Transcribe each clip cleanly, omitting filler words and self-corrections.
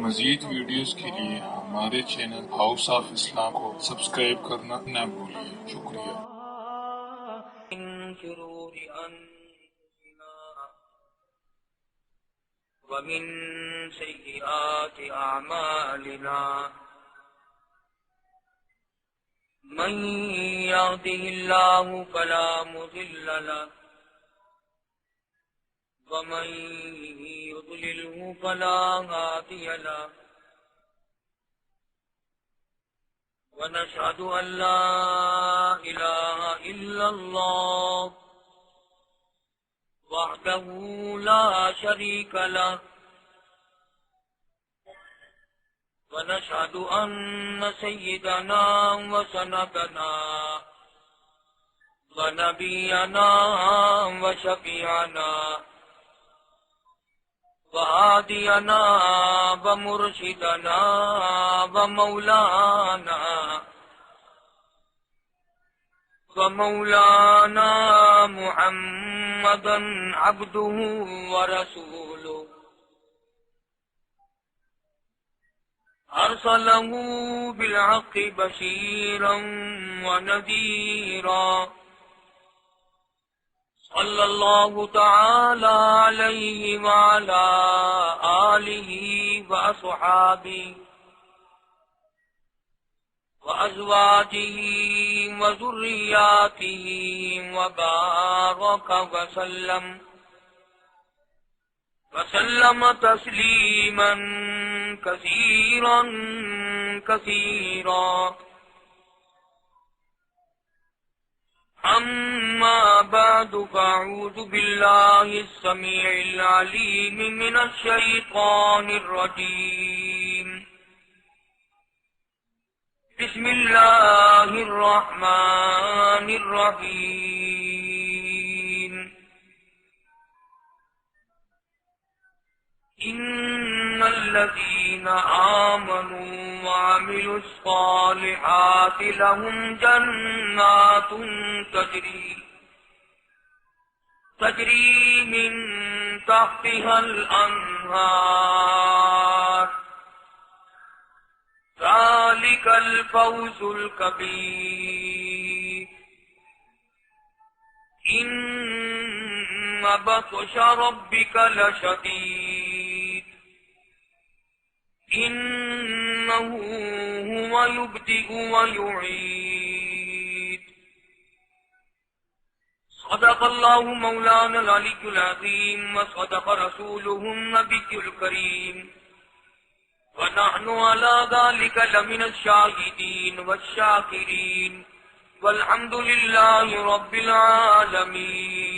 مزید ویڈیوز کے لیے ہمارے چینل ہاؤس آف اسلام کو سبسکرائب کرنا نہ بھولیے۔ شکریہ۔ من شرور أنفسنا ومن سيئات أعمالنا من يهده الله فلا مضل له ومن يضلله فلا هادي له ونشهد أن لا إله إلا الله وحده لا شريك له ونشهد أن سيدنا وسندنا ونبينا وشفيعنا وهادينا ومرشدنا ومولانا محمدا عبده ورسوله أرسله بالحق بشيرا ونذيرا صلى الله تعالى عليه وعلى آله وأصحابه وأزواجه وذرياته وبارك وسلم تسليما كثيرا كثيرا. أما بعد فأعوذ بالله السميع العليم من الشيطان الرجيم. بسم الله الرحمن الرحيم. إن الذين آمنوا وعملوا الصالحات لهم جنات تجري من تحتها الأنهار. ذلك الفوز الكبير. إن بطش ربك لشديد. إنه هو يبدئ ويعيد. صدق الله مولانا العلي العظيم وصدق رسوله النبي الكريم ونحن على ذلك لمن الشاهدين والشاكرين والحمد لله رب العالمين.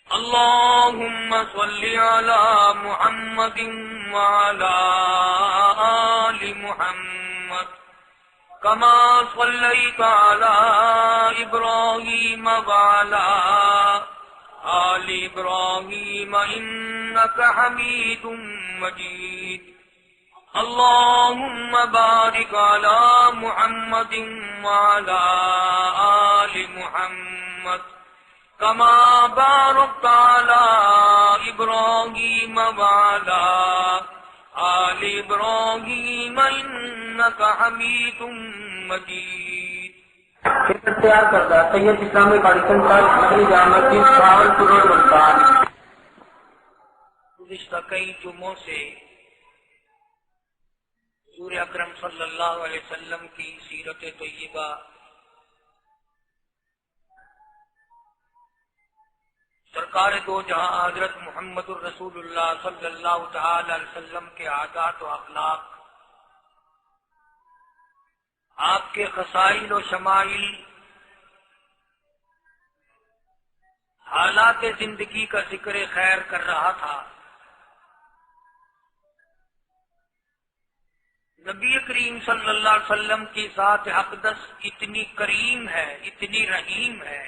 اللهم صل على محمد وعلى آل محمد كما صليت على إبراهيم وعلى آل إبراهيم إنك حميد مجيد. اللهم بارك على محمد وعلى آل محمد كما باركت على إبراهيم وعلى آل إبراهيم إنك حميد مجيد. تیار کردہ طیب اسلامی کالکن کا جامع کی بہاولپور روڈ ملتان. گزشتہ کئی جمعوں سے حضور اکرم صلی اللہ علیہ وسلم کی سیرت طیبہ سرکار دو جہاں حضرت محمد الرسول اللہ صلی اللہ تعالی علیہ وسلم کے عادات و اخلاق، آپ کے خصائل و شمائل، حالات زندگی کا ذکر خیر کر رہا تھا. نبی کریم صلی اللہ علیہ وسلم کی ذات اقدس اتنی کریم ہے، اتنی رحیم ہے.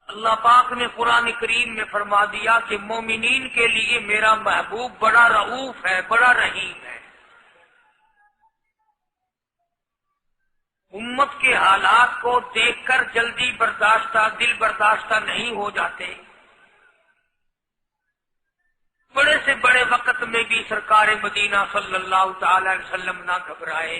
اللہ پاک نے قرآن کریم میں فرما دیا کہ مومنین کے لیے میرا محبوب بڑا رؤوف ہے، بڑا رحیم ہے. امت کے حالات کو دیکھ کر جلدی برداشتہ دل برداشتہ نہیں ہو جاتے. سرکار مدینہ صلی اللہ تعالی علیہ وسلم نہ گھبرائے.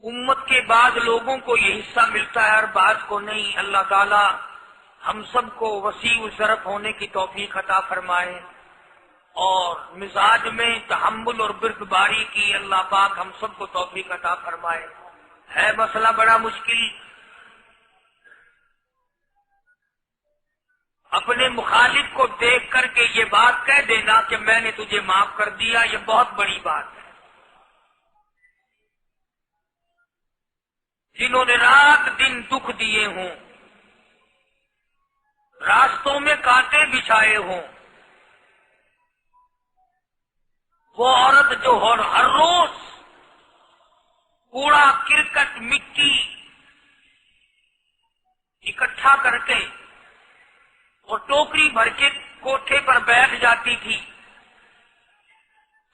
امت کے بعد لوگوں کو یہ حصہ ملتا ہے اور بعض کو نہیں. اللہ تعالی ہم سب کو وسیع الظرف ہونے کی توفیق عطا فرمائے اور مزاج میں تحمل اور بردباری کی اللہ پاک ہم سب کو توفیق عطا فرمائے. ہے مسئلہ بڑا مشکل. اپنے مخالف کو دیکھ کر کے یہ بات کہہ دینا کہ میں نے تجھے معاف کر دیا، یہ بہت بڑی بات ہے. جنہوں نے رات دن دکھ دیے ہوں، راستوں میں کانٹے بچھائے ہوں، وہ عورت جو ہر روز کوڑا کرکٹ مٹی اکٹھا کر کے اور ٹوکری بھر کے کوٹھے پر بیٹھ جاتی تھی،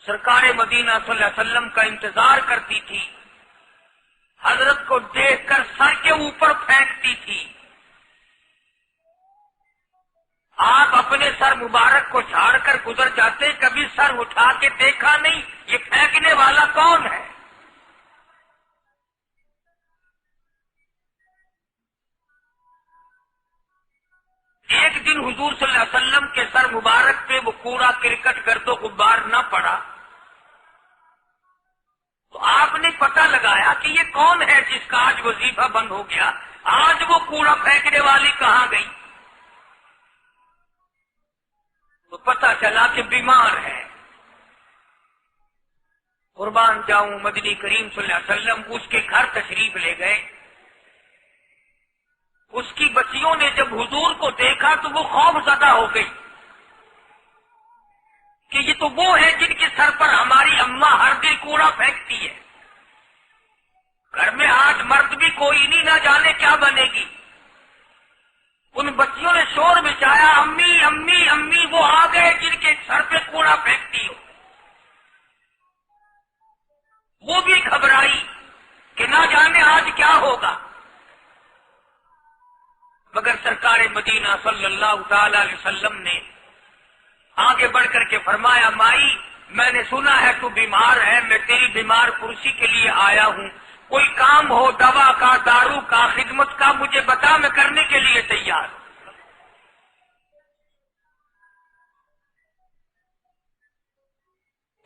سرکار مدینہ صلی اللہ علیہ وسلم کا انتظار کرتی تھی، حضرت کو دیکھ کر سر کے اوپر پھینکتی تھی. آپ اپنے سر مبارک کو جھاڑ کر گزر جاتے، کبھی سر اٹھا کے دیکھا نہیں یہ پھینکنے والا کون ہے. ایک دن حضور صلی اللہ علیہ وسلم کے سر مبارک پہ وہ کوڑا کرکٹ گرد و غبار نہ پڑا تو آپ نے پتہ لگایا کہ یہ کون ہے جس کا آج وظیفہ بند ہو گیا، آج وہ کوڑا پھینکنے والی کہاں گئی. تو پتہ چلا کہ بیمار ہے. قربان جاؤں مدنی کریم صلی اللہ علیہ وسلم اس کے گھر تشریف لے گئے. اس کی بچیوں نے جب حضور کو دیکھا تو وہ خوف زدہ ہو گئی کہ یہ تو وہ ہے جن کے سر پر ہماری اماں ہر دن کوڑا پھینکتی ہے. گھر میں آج مرد بھی کوئی نہیں، نہ جانے کیا بنے گی. ان بچیوں نے شور مچایا، امی امی امی وہ آ گئے جن کے سر پہ کوڑا پھینکتی ہو. وہ بھی گھبرائی کہ نہ جانے آج کیا ہوگا. مگر سرکار مدینہ صلی اللہ تعالی علیہ وسلم نے آگے بڑھ کر کے فرمایا، مائی میں نے سنا ہے تو بیمار ہے، میں تیری بیمار پرسی کے لیے آیا ہوں، کوئی کام ہو دوا کا، دارو کا، خدمت کا مجھے بتا، میں کرنے کے لیے تیار.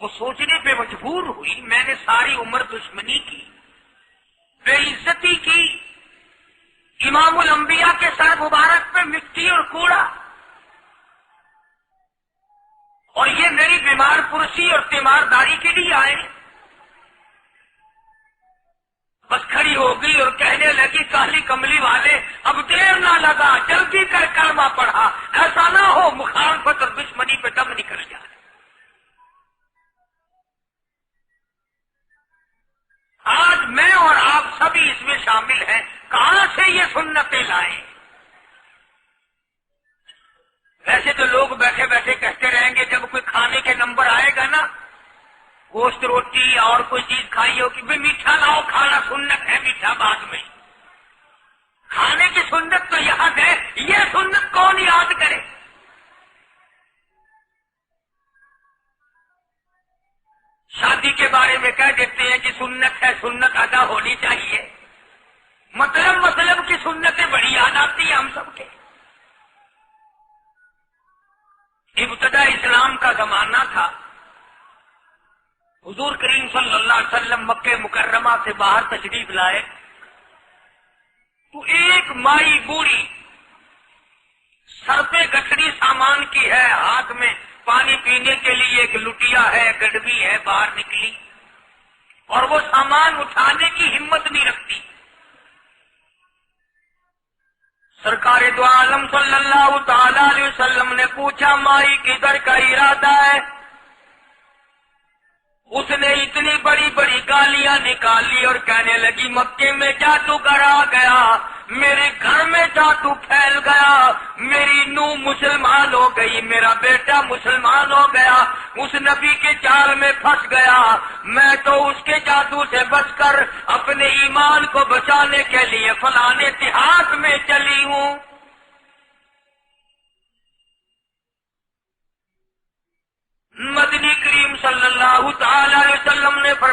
وہ سوچنے پہ مجبور ہوئی، میں نے ساری عمر دشمنی کی، بے عزتی کی، امام الانبیاء کے سر مبارک پہ مٹی اور کوڑا، اور یہ میری بیمار پرسی اور تیمارداری کے لیے آئے. بس کھڑی ہو گئی اور کہنے لگی، کالی کملی والے اب دیر نہ لگا، جلدی کر کلمہ پڑھا، ایسا نہ ہو مخالفت اور دشمنی پہ دم نکل جائے. آج میں اور آپ سبھی اس میں شامل ہیں، کہاں سے یہ سنتیں لائیں؟ ویسے تو لوگ بیٹھے بیٹھے کہتے رہیں گے، جب کوئی کھانے کے نمبر آئے گا نا، گوشت روٹی اور کوئی چیز کھائی ہو کہ بھئی میٹھا لاؤ، کھانا سنت ہے، میٹھا بعد میں. کھانے کی سنت تو یاد ہے، یہ سنت کون یاد کرے؟ شادی کے بارے میں کہہ دیتے ہیں کہ سنت ہے، سنت ادا ہونی چاہیے. مطلب کی سنتیں بڑی یاد آتی ہیں ہم سب کے. ابتدا اسلام کا زمانہ تھا، حضور کریم صلی اللہ علیہ وسلم مکہ مکرمہ سے باہر تشریف لائے تو ایک مائی بوڑھی سر پہ گٹھڑی سامان کی ہے، ہاتھ میں پانی پینے کے لیے ایک لٹیا ہے، گڈوی ہے، باہر نکلی اور وہ سامان اٹھانے کی ہمت نہیں رکھتی. سرکار دو عالم صلی اللہ تعالی علیہ وسلم نے پوچھا، مائی کدھر کا ارادہ ہے؟ اس نے اتنی بڑی بڑی گالیاں نکالی اور کہنے لگی، مکے میں جادوگر آ گیا، میرے گھر میں جادو پھیل گیا، میری نوح مسلمان ہو گئی، میرا بیٹا مسلمان ہو گیا، اس نبی کے جال میں پھنس گیا، میں تو اس کے جادو سے بچ کر اپنے ایمان کو بچانے کے لیے فلانے دیہات میں چلی ہوں.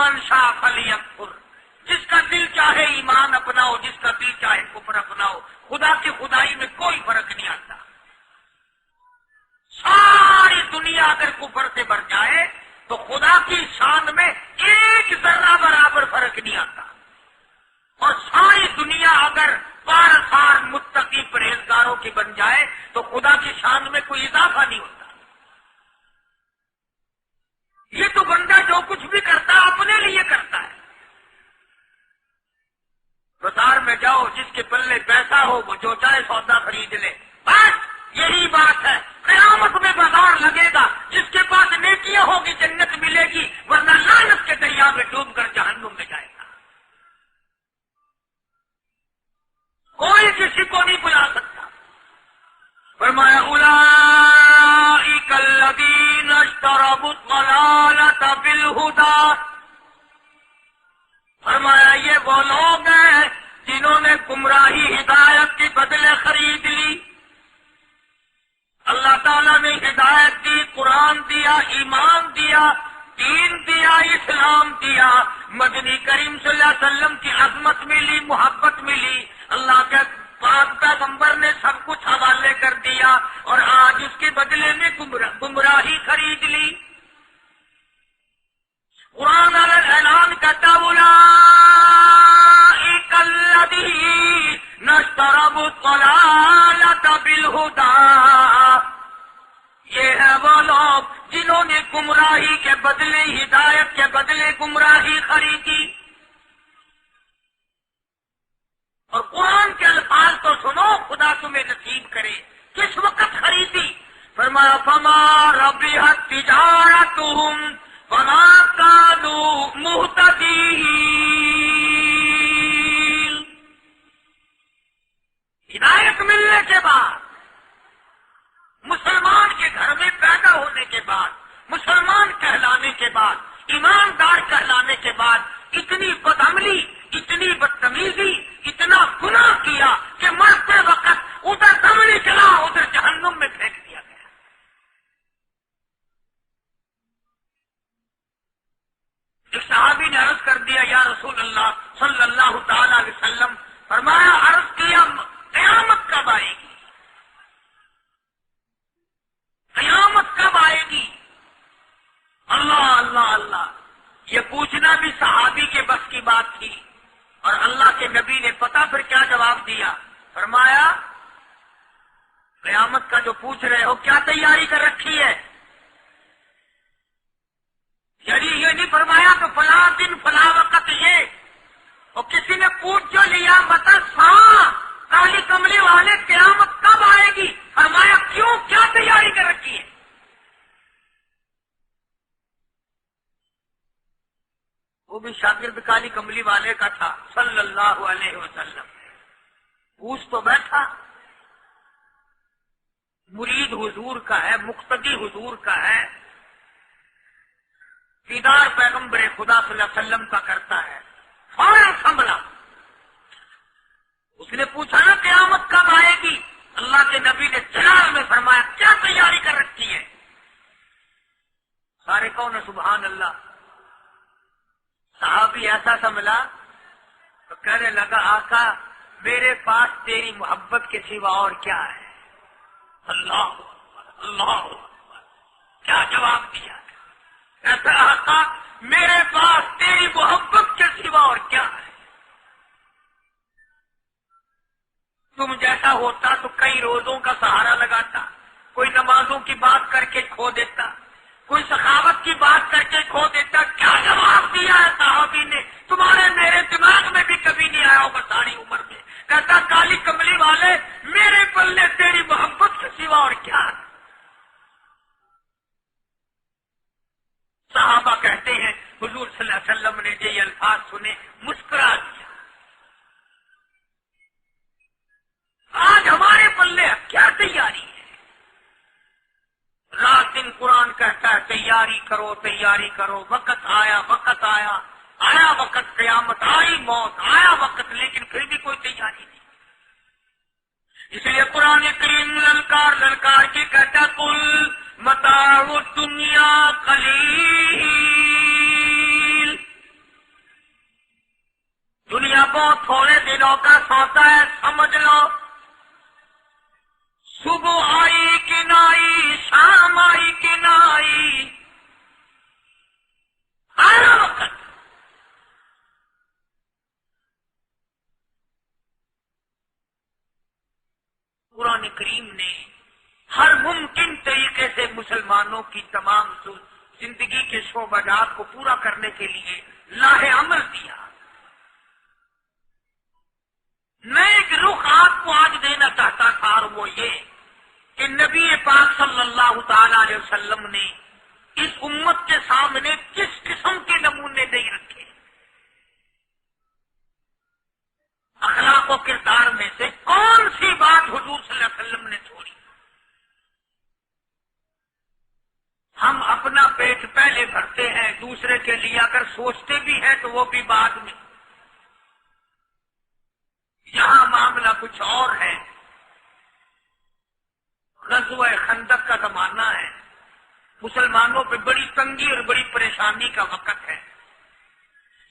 فمن شاء فلیکفر، جس کا دل چاہے ایمان اپناؤ، جس کا دل چاہے کفر اپناؤ، خدا کی خدائی میں کوئی فرق نہیں آتا۔ ساری دنیا اگر کفر سے بھر جائے تو خدا کی شان میں ایک ذرہ برابر فرق نہیں آتا، اور ساری دنیا اگر پار متقی پرہیزگاروں کی بن جائے تو خدا کی شان میں کوئی اضافہ نہیں ہوتا۔ یہ تو بندہ جو کچھ بھی کرتا ہے اپنے لیے کرتا ہے۔ بازار میں جاؤ، جس کے پلے پیسہ ہو وہ جو چاہے سودا خرید لے، بس یہی بات ہے۔ قیامت میں بازار لگے گا، جس کے پاس نیکیاں ہوگی جنت ملے گی، ورنہ لعنت کے دریا میں ڈوب کر جہنم میں جائے گا۔ کوئی کسی کو نہیں بلا سکتا۔ فرمایا اولئک الذین اشتروا الضلالۃ بالہدی، فرمایا یہ وہ لوگ ہیں جنہوں نے گمراہی ہدایت کے بدلے خرید لی۔ اللہ تعالیٰ نے ہدایت دی، قرآن دیا، ایمان دیا، دین دیا، اسلام دیا، مدنی کریم صلی اللہ علیہ وسلم کی عظمت ملی، محبت ملی، اللہ کے پاک پیغمبر نے سب کچھ حوالے کر دیا، اور آج اس کے بدلے میں گمراہی خرید لی۔ قرآن اعلان کرتا اولئک الذین اشتروا الضلالۃ بالہدی، یہ ہے وہ لوگ جنہوں نے گمراہی کے بدلے، ہدایت کے بدلے گمراہی خریدی۔ اور قرآن کے الفاظ تو سنو، خدا تمہیں نصیب کرے۔ کس وقت خریدی؟ فرمایا فما ربحت تجارتہم وما كانوا مہتدین۔ ہدایت ملنے کے بعد، مسلمان کے گھر میں پیدا ہونے کے بعد، مسلمان کہلانے کے بعد، ایماندار کہلانے کے بعد، اتنی بدعملی، اتنی بدتمیزی، اتنا گناہ کیا کہ مرتے وقت ادھر دم نکلا، ادھر جہنم میں پھینک دیا گیا۔ ایک صحابی نے عرض کر دیا یا رسول اللہ صلی اللہ تعالی علیہ وسلم، فرمایا عرض کیا قیامت کب آئے گی؟ قیامت کب آئے گی؟ اللہ اللہ اللہ، یہ پوچھنا بھی صحابی کے بس کی بات تھی، اور اللہ کے نبی نے پتہ پھر کیا جواب دیا؟ فرمایا قیامت کا جو پوچھ رہے ہو کیا تیاری کر رکھی ہے؟ یعنی یہ نہیں فرمایا کہ فلاں دن فلاں وقت یہ، اور کسی نے پوچھ جو لیا بتا کالی کملی والے قیامت کب آئے گی؟ فرمایا کیوں، کیا تیاری کر رکھی ہے؟ وہ بھی شاگرد کالی کملی والے کا تھا صلی اللہ علیہ وسلم، پوچھ تو بیٹھا، مرید حضور کا ہے، مقتدی حضور کا ہے، دیدار پیغمبر خدا صلی اللہ علیہ وسلم کا کرتا ہے، فوراً سنبھلا۔ اس نے پوچھا نا قیامت کب آئے گی؟ اللہ کے نبی نے جلال میں فرمایا کیا تیاری کر رکھی ہے؟ سارے کون سبحان اللہ۔ صحابی ایسا سنبھلا تو کہنے لگا آقا میرے پاس تیری محبت کے سوا اور کیا ہے؟ اللہ اللہ، کیا جواب دیا؟ ایسا آقا میرے پاس تیری محبت کے سوا اور کیا ہے؟ تم جیسا ہوتا تو کئی روزوں کا سہارا لگاتا، کوئی نمازوں کی بات کر کے کھو دیتا، کوئی سخاوت کی بات کر کے کھو دیتا۔ کیا جواب دیا ہے صحابی نے؟ تمہارے میرے دماغ میں بھی کبھی نہیں آیا ہوگا ساری عمر میں۔ کہتا کالی کملی والے میرے پلے تیری محبت کے سوا اور کیا ہے؟ صحابہ کہتے ہیں حضور صلی اللہ علیہ وسلم نے یہ الفاظ سنے مسکرا دیا۔ آج ہمارے پلے کیا تیاری ہے؟ رات دن قرآن کہتا ہے تیاری کرو تیاری کرو، وقت آیا وقت آیا، آیا وقت قیامت، آئی موت، آیا وقت، لیکن پھر بھی کوئی تیاری نہیں۔ اس لیے قرآن کریم للکار للکار کے کہتا قل متاع الدنیا قلیل، تھوڑے دنوں کا سودا ہے، سمجھ لو صبح آئی کہ نہ آئی، شام آئی کہ نہ آئی، ہر وقت قرآن کریم نے ہر ممکن طریقے سے مسلمانوں کی تمام زندگی کے شعبہ جات کو پورا کرنے کے لیے لاہ عمل دیا۔ میں ایک رخ آپ کو آج دینا چاہتا تھا، اور وہ یہ کہ نبی پاک صلی اللہ تعالی علیہ وسلم نے اس امت کے سامنے کس قسم کے نمونے نہیں رکھے۔ اخلاق و کردار میں سے کون سی بات حضور صلی اللہ علیہ وسلم نے چھوڑی؟ ہم اپنا پیٹ پہلے بھرتے ہیں، دوسرے کے لیے اگر سوچتے بھی ہیں تو وہ بھی بعد میں۔ یہاں معاملہ کچھ اور ہے۔ غزوہ خندق کا زمانہ ہے، مسلمانوں پہ بڑی تنگی اور بڑی پریشانی کا وقت ہے،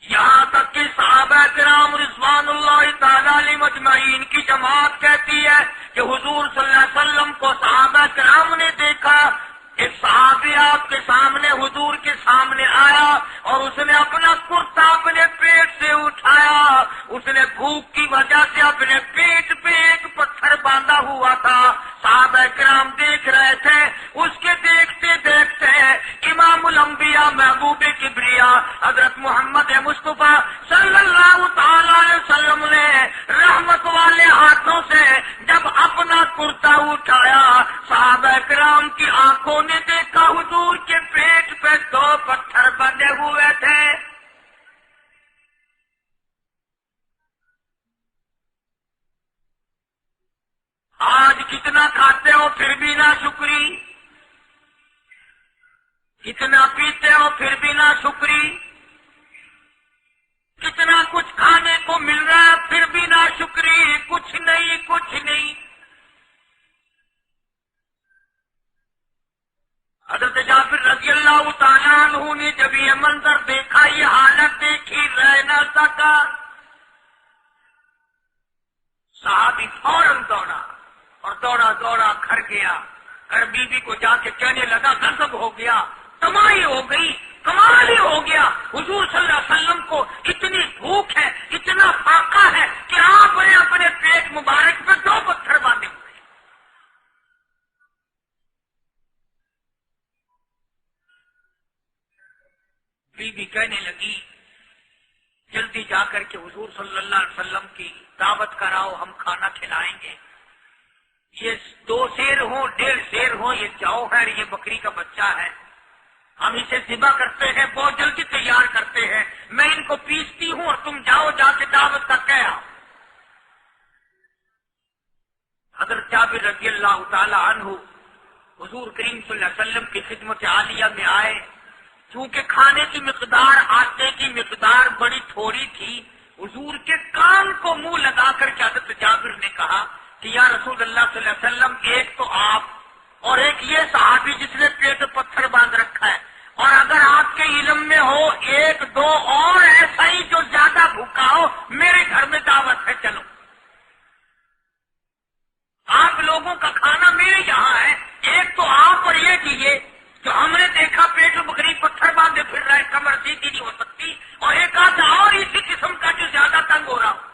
یہاں تک کہ صحابہ کرام رضوان اللہ تعالی علیہم اجمعین کی جماعت کہتی ہے کہ حضور صلی اللہ علیہ وسلم کو صحابہ کرام نے دیکھا، ایک صحابی آپ کے سامنے حضور کے سامنے آیا اور اس نے اپنا کرتا اپنے پیٹ سے اٹھایا، اس نے بھوک کی وجہ سے اپنے پیٹ پہ ایک پتھر باندھا ہوا تھا، صحابہ کرام دیکھ رہے تھے، اس کے دیکھتے دیکھتے امام الانبیاء محبوب کبریا حضرت محمد مصطفیٰ صلی اللہ تعالی علیہ وسلم نے رحمت والے ہاتھوں سے جب اپنا کرتا اٹھایا، صحابہ کرام کی آنکھوں نے دیکھا حضور کے پیٹ پہ 2 پتھر بندھے ہوئے تھے۔ آج کتنا کھاتے ہو پھر بھی نہ شکری، کتنا پیتے ہو پھر بھی نہ شکری، کتنا کچھ کھانے کو مل رہا ہے پھر بھی نہ شکری، کچھ نہیں کچھ نہیں۔ حضرت جابر رضی اللہ تعالیٰ عنہ نے جب یہ منظر دیکھا، یہ حالت دیکھی، رہ نہ سکا، صحابی فوراً دوڑا اور دوڑا دوڑا گھر گیا، گھر بیوی کو جا کے کہنے لگا غضب ہو گیا، تمائی ہو گئی، کمال ہی ہو گیا، حضور صلی اللہ علیہ وسلم کو اتنی بھوک ہے، اتنا فاقہ ہے کہ آپ نے اپنے پیٹ مبارک پہ 2 پتھر باندھے ہوئے۔ بیوی کہنے لگی جلدی جا کر کے حضور صلی اللہ علیہ وسلم کی دعوت کراؤ، ہم کھانا کھلائیں گے، یہ 2 شیر ہوں 1.5 شیر ہوں، یہ چاؤ ہے، یہ بکری کا بچہ ہے، ہم اسے ذبح کرتے ہیں، بہت جلدی تیار کرتے ہیں، میں ان کو پیستی ہوں اور تم جاؤ جا کے دعوت کا کہہ آؤ۔ حضرت جابر رضی اللہ تعالی عنہ حضور کریم صلی اللہ علیہ وسلم کی خدمت عالیہ میں آئے، چونکہ کھانے کی مقدار، آٹے کی مقدار بڑی تھوڑی تھی، حضور کے کان کو منہ لگا کر کے حضرت جابر نے کہا کہ یا رسول اللہ صلی اللہ علیہ وسلم، ایک تو آپ اور ایک یہ صحابی جس نے پیٹ پتھر باندھ رکھا ہے، اور اگر آپ کے علم میں ہو 1-2 اور ایسا ہی جو زیادہ بھوکا ہو، میرے گھر میں دعوت ہے، چلو۔ آپ لوگوں کا کھانا میرے یہاں ہے، ایک تو آپ اور یہ کیجیے جو ہم نے دیکھا پیٹ بکری پتھر باندھے پھر رہا ہے، کمر سیدھی نہیں ہو سکتی، اور ایک آدھا اور اسی قسم کا جو زیادہ تنگ ہو رہا ہو۔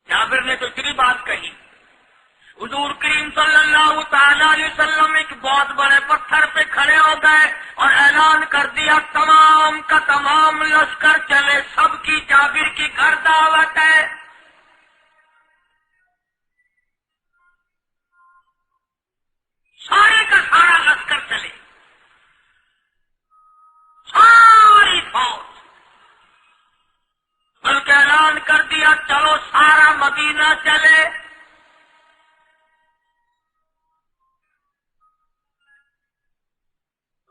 جابر نے تو اتنی بات کہی، حضور کریم صلی اللہ تعالی علیہ وسلم ایک بہت بڑے پتھر پہ کھڑے ہو گئے اور اعلان کر دیا تمام کا تمام لشکر چلے، سب کی جابر کی گھر دعوت ہے۔ سارے کا سارا لشکر چلے، ساری فوج، بلکہ اعلان کر دیا چلو سارا مدینہ چلے۔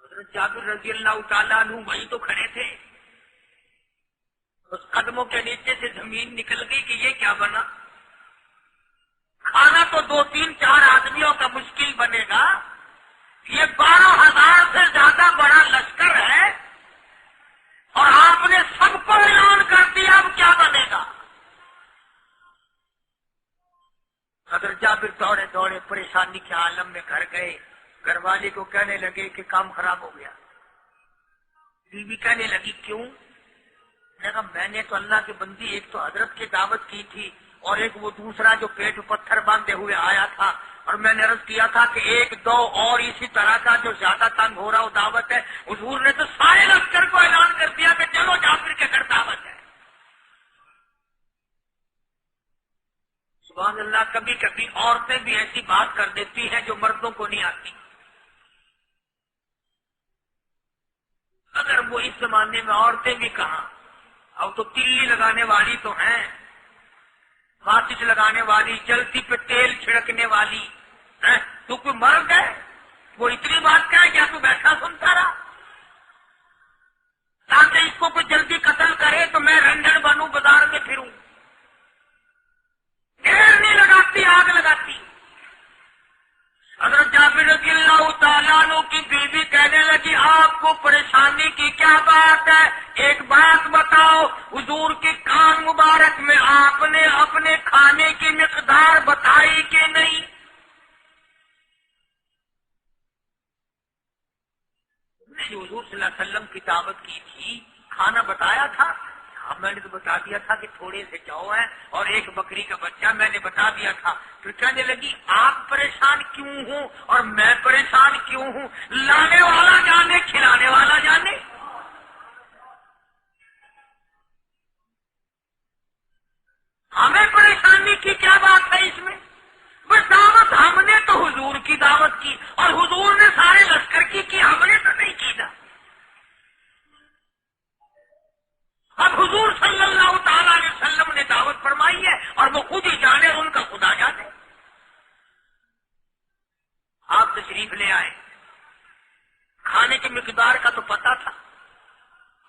حضرت جابر رضی اللہ تعالیٰ عنہ وہیں تو کھڑے تھے، اس قدموں کے نیچے سے زمین نکل گئی کہ یہ کیا بنا، کھانا تو 2-3-4 آدمیوں کا مشکل بنے گا، یہ 12,000 سے زیادہ بڑا لشکر ہے، اور آپ نے سب کو اعلان کر دیا پریشانی کے عالم میں گھر گئے، گھر والے کو کہنے لگے کہ کام خراب ہو گیا. بیوی کہنے لگی کیوں؟ میں نے کہا میں نے تو اللہ کی بندی ایک تو حضرت کی دعوت کی تھی اور ایک وہ دوسرا جو پیٹ پتھر باندھے ہوئے آیا تھا، اور میں نے عرض کیا تھا کہ ایک دو اور اسی طرح کا جو زیادہ تنگ ہو رہا وہ دعوت ہے. حضور نے تو سارے لشکر کو اعلان کر دیا کہ چلو جابر کے گھر دعوت ہے. سبحان اللہ. کبھی کبھی عورتیں بھی ایسی بات کر دیتی ہیں جو مردوں کو نہیں آتی. اگر وہ اس زمانے میں عورتیں بھی کہاں، اب تو تلی لگانے والی تو ہیں، ماچس لگانے والی، جلتی پہ تیل چھڑکنے والی، تو کوئی مرد ہے وہ اتنی بات کہے کیا تو بیٹھا سنتا رہا؟ تاکہ اس کو کوئی جلدی قتل کرے تو میں رنڈن بنوں، بازار میں پھروں. دیر نہیں لگاتی، آگ لگاتی. حضرت جابر رضی اللہ تعالیٰ عنہ کی بیوی کہنے لگی آپ کو پریشانی کی کیا بات ہے؟ ایک بات بتاؤ. حضور کے کان مبارک میں آپ نے اپنے کھانے کی مقدار بتائی کہ نہیں؟ جو حضور صلی اللہ علیہ وسلم کی دعوت کی تھی کھانا بتایا تھا؟ اب میں نے تو بتا دیا تھا کہ تھوڑے سے جو ہے اور ایک بکری کا بچہ میں نے بتا دیا تھا. پھر کہنے لگی آپ پریشان کیوں ہوں اور میں پریشان کیوں ہوں؟ لانے والا جانے، کھلانے والا جانے. ہمیں پریشانی کی کیا بات ہے اس میں؟ بس دعوت ہم نے تو حضور کی دعوت کی اور حضور نے سارے لشکر کی ہم نے تو نہیں کی. اب حضور صلی اللہ تعالیٰ علیہ وسلم نے دعوت فرمائی ہے اور وہ خود ہی جانے اور ان کا خدا جانے. آپ تشریف لے آئے، کھانے کی مقدار کا تو پتا تھا.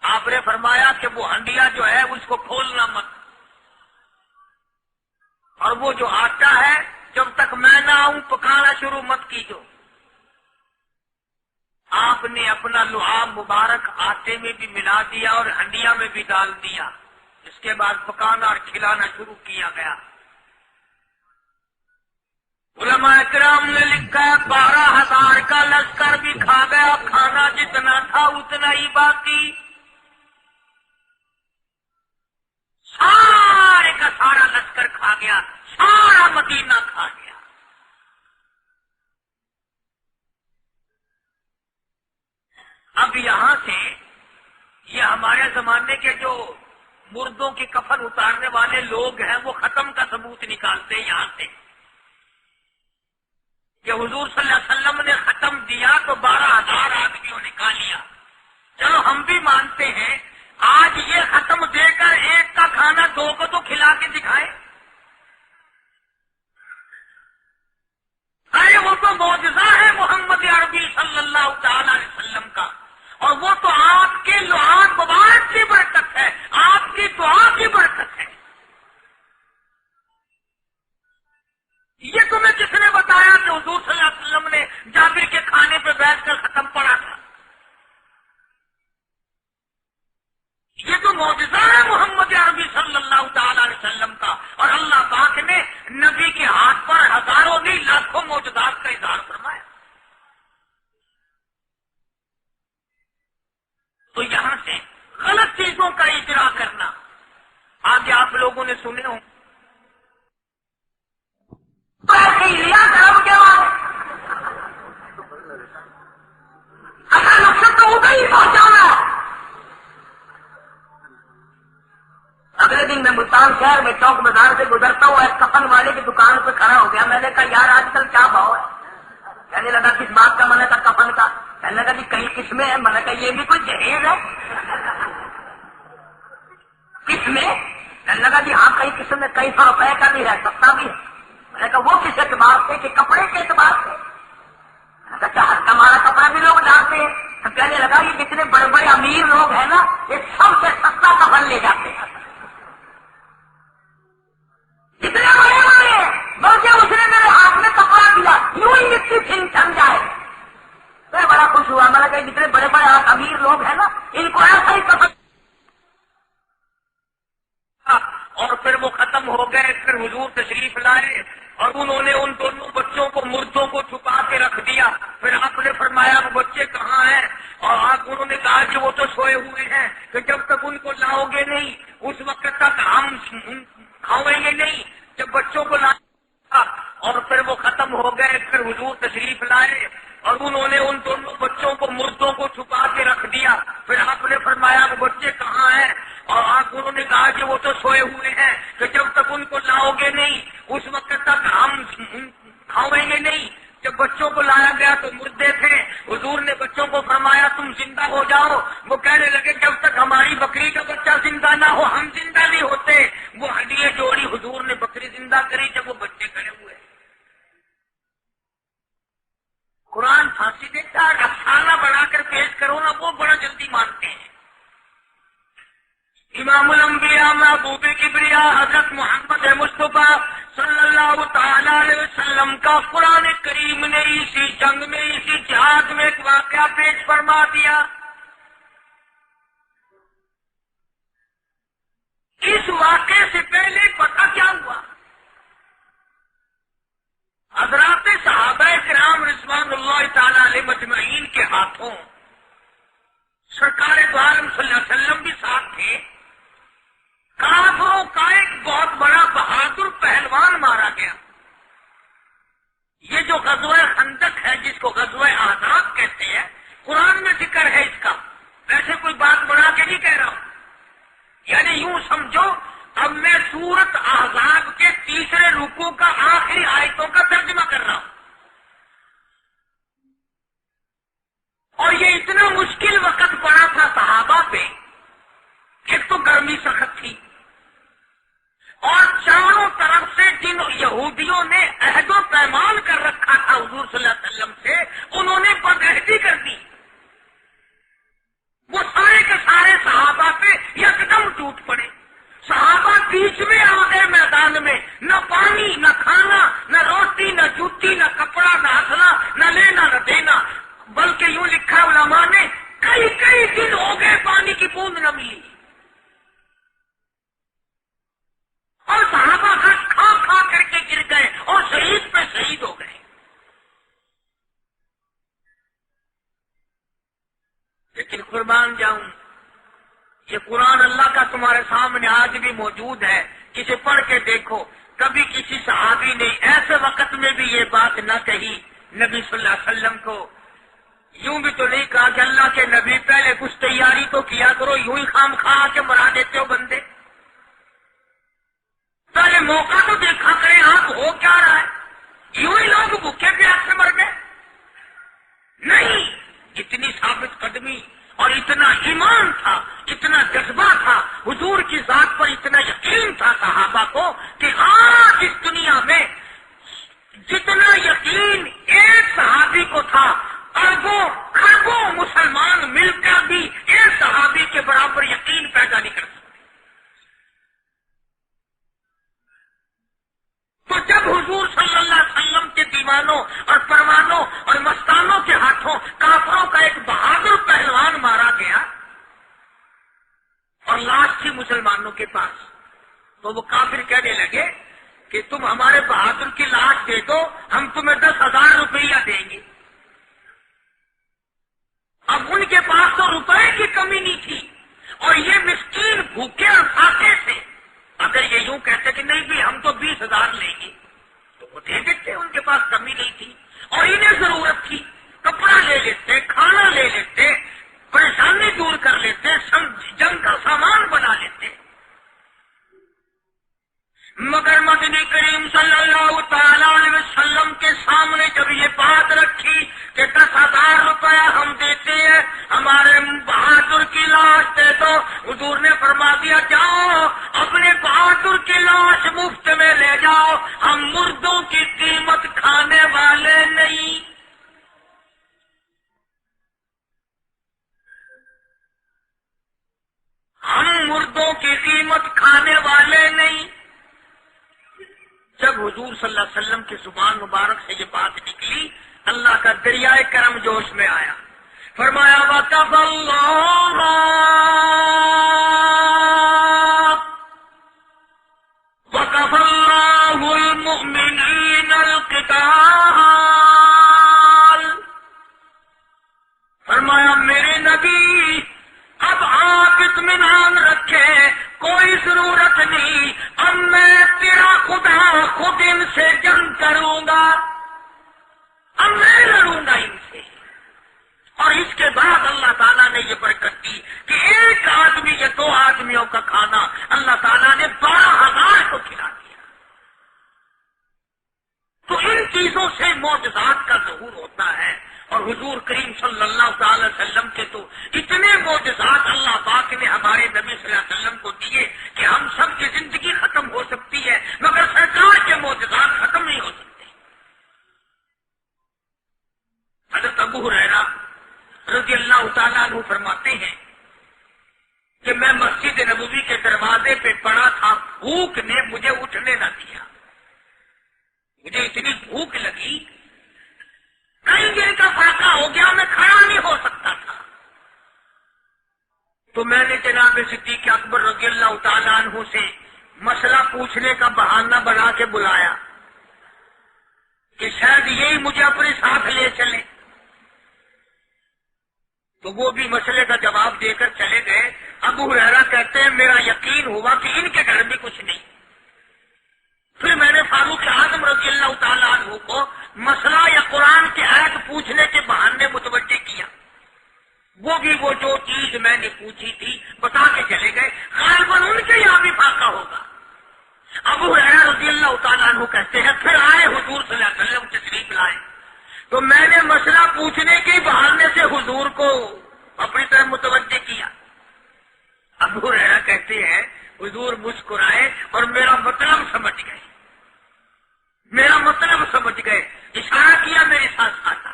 آپ نے فرمایا کہ وہ ہنڈیا جو ہے اس کو کھولنا مت، اور وہ جو آٹا ہے جب تک میں نہ آؤں پکانا شروع مت کیجو. آپ نے اپنا لعاب مبارک آٹے میں بھی ملا دیا اور ہنڈیا میں بھی ڈال دیا. اس کے بعد پکانا اور کھلانا شروع کیا گیا. علماء کرام نے لکھا 12,000 کا لشکر بھی کھا گیا، کھانا جتنا تھا اتنا ہی باقی. سارے کا سارا لشکر کھا گیا، سارا مدینہ کھا گیا. اب یہاں سے یہ ہمارے زمانے کے جو مردوں کی کفن اتارنے والے لوگ ہیں وہ ختم کا ثبوت نکالتے ہیں یہاں سے کہ حضور صلی اللہ علیہ وسلم نے ختم دیا تو 12,000 آدمیوں نے کھا لیا. چلو ہم بھی مانتے ہیں آج یہ ختم دے کر ایک کا کھانا دو کو تو کھلا کے دکھائے. ارے وہ تو معجزہ ہے محمد عربی صلی اللہ تعالی علیہ وسلم کا، اور وہ تو آپ کے لعاب مبارک کی برکت ہے، آپ کی دعا کی برکت ہے. یہ تمہیں کس نے بتایا کہ حضور صلی اللہ علیہ وسلم نے جابر کے کھانے پہ بیٹھ کر ختم پڑا تھا؟ یہ تو معجزہ ہے محمد عربی صلی اللہ تعالی علیہ وسلم کا، اور اللہ پاک نے نبی کے ہاتھ پر ہزاروں نہیں لاکھوں معجزات کا اظہار فرمایا. تو یہاں سے غلط چیزوں کا اجرا کرنا آگے آپ لوگوں نے سنے ہوں. اگر مقصد تو ادھر ہی پہنچانا. اگلے دن میں ملتان شہر میں چوک بازار سے گزرتا ہوں، ایک کفن والے کی دکان پہ کھڑا ہو گیا. میں نے کہا یار آج کل کیا بھاؤ ہے؟ کہنے لگا کس بات کا؟ میں نے کہا کفن کا. کہنے لگا جی کئی قسمیں ہیں. میں نے کہا یہ بھی کوئی جہیز ہے؟ قسمیں؟ کہنے لگا جی ہاں کئی قسم میں، کئی 100 روپے کا بھی ہے، سستا بھی ہے. میں نے کہا وہ کس اعتبار سے؟ کہ کپڑے کے اعتبار سے. میں نے کہا ہمارا کپڑا بھی لوگ ڈالتے ہیں. تو کہنے لگا یہ جتنے بڑے بڑے امیر لوگ ہیں نا یہ سب سے سستا کفن لے جاتے ہیں. اتنے بڑے بڑے بلکہ اس نے میرے ہاتھ میں کپڑا دیا یوں ہی مٹی چھن جائے. میں بڑا خوش ہوا. میں نے کہا جتنے بڑے بڑے امیر لوگ ہیں نا ان کو ایسا ہی کفن. اور پھر وہ ختم ہو گئے. پھر حضور تشریف لائے اور انہوں نے ان دونوں بچوں کو مردوں کو چھپا کے رکھ دیا. پھر آپ نے فرمایا وہ بچے کہاں ہیں؟ اور انہوں نے کہا کہ وہ تو سوئے ہوئے ہیں کہ جب تک ان کو لاؤ گے نہیں اس وقت تک ہم کھاؤیں گے نہیں. جب بچوں کو لایا اور پھر وہ ختم ہو گئے پھر حضور تشریف لائے اور انہوں نے ان دونوں بچوں کو مردوں کو چھپا کے رکھ دیا. پھر آپ نے فرمایا وہ بچے کہاں ہیں؟ اور انہوں نے کہا کہ وہ تو سوئے ہوئے ہیں کہ جب تک ان کو لاؤ گے نہیں اس وقت تک ہم کھاؤیں گے نہیں. جب بچوں کو لایا گیا تو مردے تھے. حضور نے بچوں کو فرمایا تم زندہ ہو جاؤ. وہ کہنے لگے جب تک ہماری بکری کا بچہ زندہ نہ ہو ہم زندہ نہیں ہوتے. وہ ہڈیاں جوڑی حضور نے بکری زندہ کری جب وہ بچے کھڑے ہوئے. قرآن پھانسی دیتا ہے افسانہ بنا کر پیش کرو نا وہ بڑا جلدی مانتے ہیں. امام الانبیاء محبوب کبریا حضرت محمد مصطفیٰ صلی اللہ تعالی علیہ وسلم کا قرآن کریم نے اسی جنگ میں اسی جہاد میں ایک واقعہ پیش فرما دیا. اس واقعے سے پہلے پتہ کیا ہوا؟ حضرات صحابہ کرام رضوان اللہ تعالی علیہ مجمعین کے ہاتھوں سرکار دو عالم صلی اللہ علیہ وسلم بھی ساتھ تھے. کافروں کا ایک بہت بڑا بہادر پہلوان مارا گیا. یہ جو غزوہ خندق ہے جس کو غزوہ احزاب کہتے ہیں قرآن میں ذکر ہے اس کا. ویسے کوئی بات بنا کے نہیں کہہ رہا ہوں. یعنی یوں سمجھو اب میں سورت احزاب کے تیسرے رکوع کا آخری آیتوں کا ترجمہ کر رہا ہوں. اور یہ اتنا مشکل وقت پڑا تھا صحابہ پہ. ایک تو گرمی سخت تھی اور چاروں طرف سے جن یہودیوں نے عہد و پیمان کر رکھا تھا حضور صلی اللہ علیہ وسلم سے انہوں نے بدعہدی کر دی. وہ سارے کے سارے صحابہ پہ یکدم ٹوٹ پڑے. صحابہ بیچ میں آ گئے میدان میں. نہ پانی نہ کھانا نہ روٹی نہ جوتی نہ کپڑا نہ ہنسنا نہ لینا نہ دینا. بلکہ یوں لکھا علماء نے کئی کئی دن ہو گئے پانی کی بوند نہ ملی. اور صحابہ کھا کھا کر کے گر گئے اور شہید پہ شہید ہو گئے. لیکن قربان جاؤں یہ قرآن اللہ کا تمہارے سامنے آج بھی موجود ہے. کسی پڑھ کے دیکھو. کبھی کسی صحابی نے ایسے وقت میں بھی یہ بات نہ کہی نبی صلی اللہ علیہ وسلم کو. یوں بھی تو نہیں کہا کہ اللہ کے نبی پہلے کچھ تیاری تو کیا کرو یوں ہی خام خواہ کے مرا دیتے ہو بندے. پہلے موقع تو دیکھا کریں آپ ہو کیا رہا ہے. یوں ہی لوگ بھوکے پیاس سے مر گئے. نہیں اتنی ثابت قدمی اور اتنا ایمان تھا اتنا جذبہ تھا حضور کی ذات پر اتنا یقین تھا صحابہ کو کہ آج اس دنیا میں جتنا یقین ایک صحابی کو تھا اربوں خربوں مسلمان مل کر بھی ایک صحابی کے برابر یقین پیدا نہیں کر سکتے. تو جب حضور صلی اللہ علیہ وسلم کے دیوانوں اور پروانوں اور مستانوں کے ہاتھوں کافروں کا ایک بہادر پہلوان مارا گیا اور لاش تھی مسلمانوں کے پاس تو وہ کافر کہنے لگے کہ تم ہمارے بہادر کی لاش دے دو ہم تمہیں 10,000 روپیہ دیں گے. اب ان کے پاس تو روپے کی کمی نہیں تھی اور یہ مسکین بھوکے اور فاقے تھے. اگر یہ یوں کہتے کہ نہیں بھی ہم تو 20,000 لیں گے تو وہ دے دیتے. ان کے پاس کمی نہیں تھی اور انہیں ضرورت تھی. کپڑا لے لیتے کھانا لے لیتے پریشانی دور کر لیتے جنگ کا سامان بنا لیتے. مگر مدنی کریم صلی اللہ تعالی علیہ وسلم کے سامنے جب یہ بات رکھی کہ 10,000 روپیہ ہم دیتے ہیں ہمارے بہادر کی لاش دے دو حضور نے فرما دیا جاؤ اپنے بہادر کی لاش مفت میں لے جاؤ ہم مردوں کی قیمت کھانے والے نہیں. ہم مردوں کی قیمت کھانے والے نہیں. جب حضور صلی اللہ علیہ وسلم کی زبان مبارک سے یہ بات نکلی اللہ کا دریائے کرم جوش میں آیا. فرمایا وَكَفَى اللَّهُ الْمُؤْمِنِينَ خدا خود ان سے جنگ کروں گا، اب میں لڑوں گا ان سے۔ اور اس کے بعد اللہ تعالیٰ نے یہ برکت دی کہ ایک آدمی یا دو آدمیوں کا کھانا اللہ تعالیٰ نے 12,000 کو کھلا دیا۔ تو ان چیزوں سے معجزات کا ظہور ہوتا ہے، اور حضور کریم صلی اللہ تعالی وسلم کے تو اتنے معجزات اللہ پاک نے ہمارے نبی صلی اللہ علیہ وسلم کو دیے کہ ہم سب کی زندگی ختم ہو سکتی ہے مگر سرکار کے معجزات ختم نہیں ہو سکتے۔ حضرت ابو ہریرہ رضی اللہ تعالیٰ عنہ فرماتے ہیں کہ میں مسجد نبوی کے دروازے پہ پڑا تھا، بھوک نے مجھے اٹھنے نہ دیا، مجھے اتنی بھوک لگی، کئی دن کا فاقہ ہو گیا، میں کھڑا نہیں ہو سکتا تھا۔ تو میں نے جناب صدیق اکبر رضی اللہ تعالیٰ عنہ سے مسئلہ پوچھنے کا بہانہ بنا کے بلایا کہ شاید یہی مجھے اپنے ساتھ لے چلے، تو وہ بھی مسئلے کا جواب دے کر چلے گئے۔ ابو ہریرہ کہتے ہیں میرا یقین ہوا کہ ان کے گھر بھی کچھ نہیں۔ پھر میں نے فاروق اعظم رضی اللہ تعالیٰ عنہ کو مسئلہ یا قرآن کی آیت پوچھنے کے بہانے متوجہ کیا، وہ بھی وہ جو چیز میں نے پوچھی تھی بتا کے چلے گئے، غالباً ان کے یہاں بھی فاقہ ہوگا۔ ابو ہریرہ رضی اللہ تعالیٰ عنہ کہتے ہیں پھر آئے حضور صلی اللہ علیہ وسلم تشریف لائے، تو میں نے مسئلہ پوچھنے کے بہانے سے حضور کو اپنی طرف متوجہ کیا۔ ابو ہریرہ کہتے ہیں حضور مسکرائے اور میرا مطلب سمجھ گئے، میرا مطلب سمجھ گئے، اشارہ کیا میرے ساتھ ساتھ آ،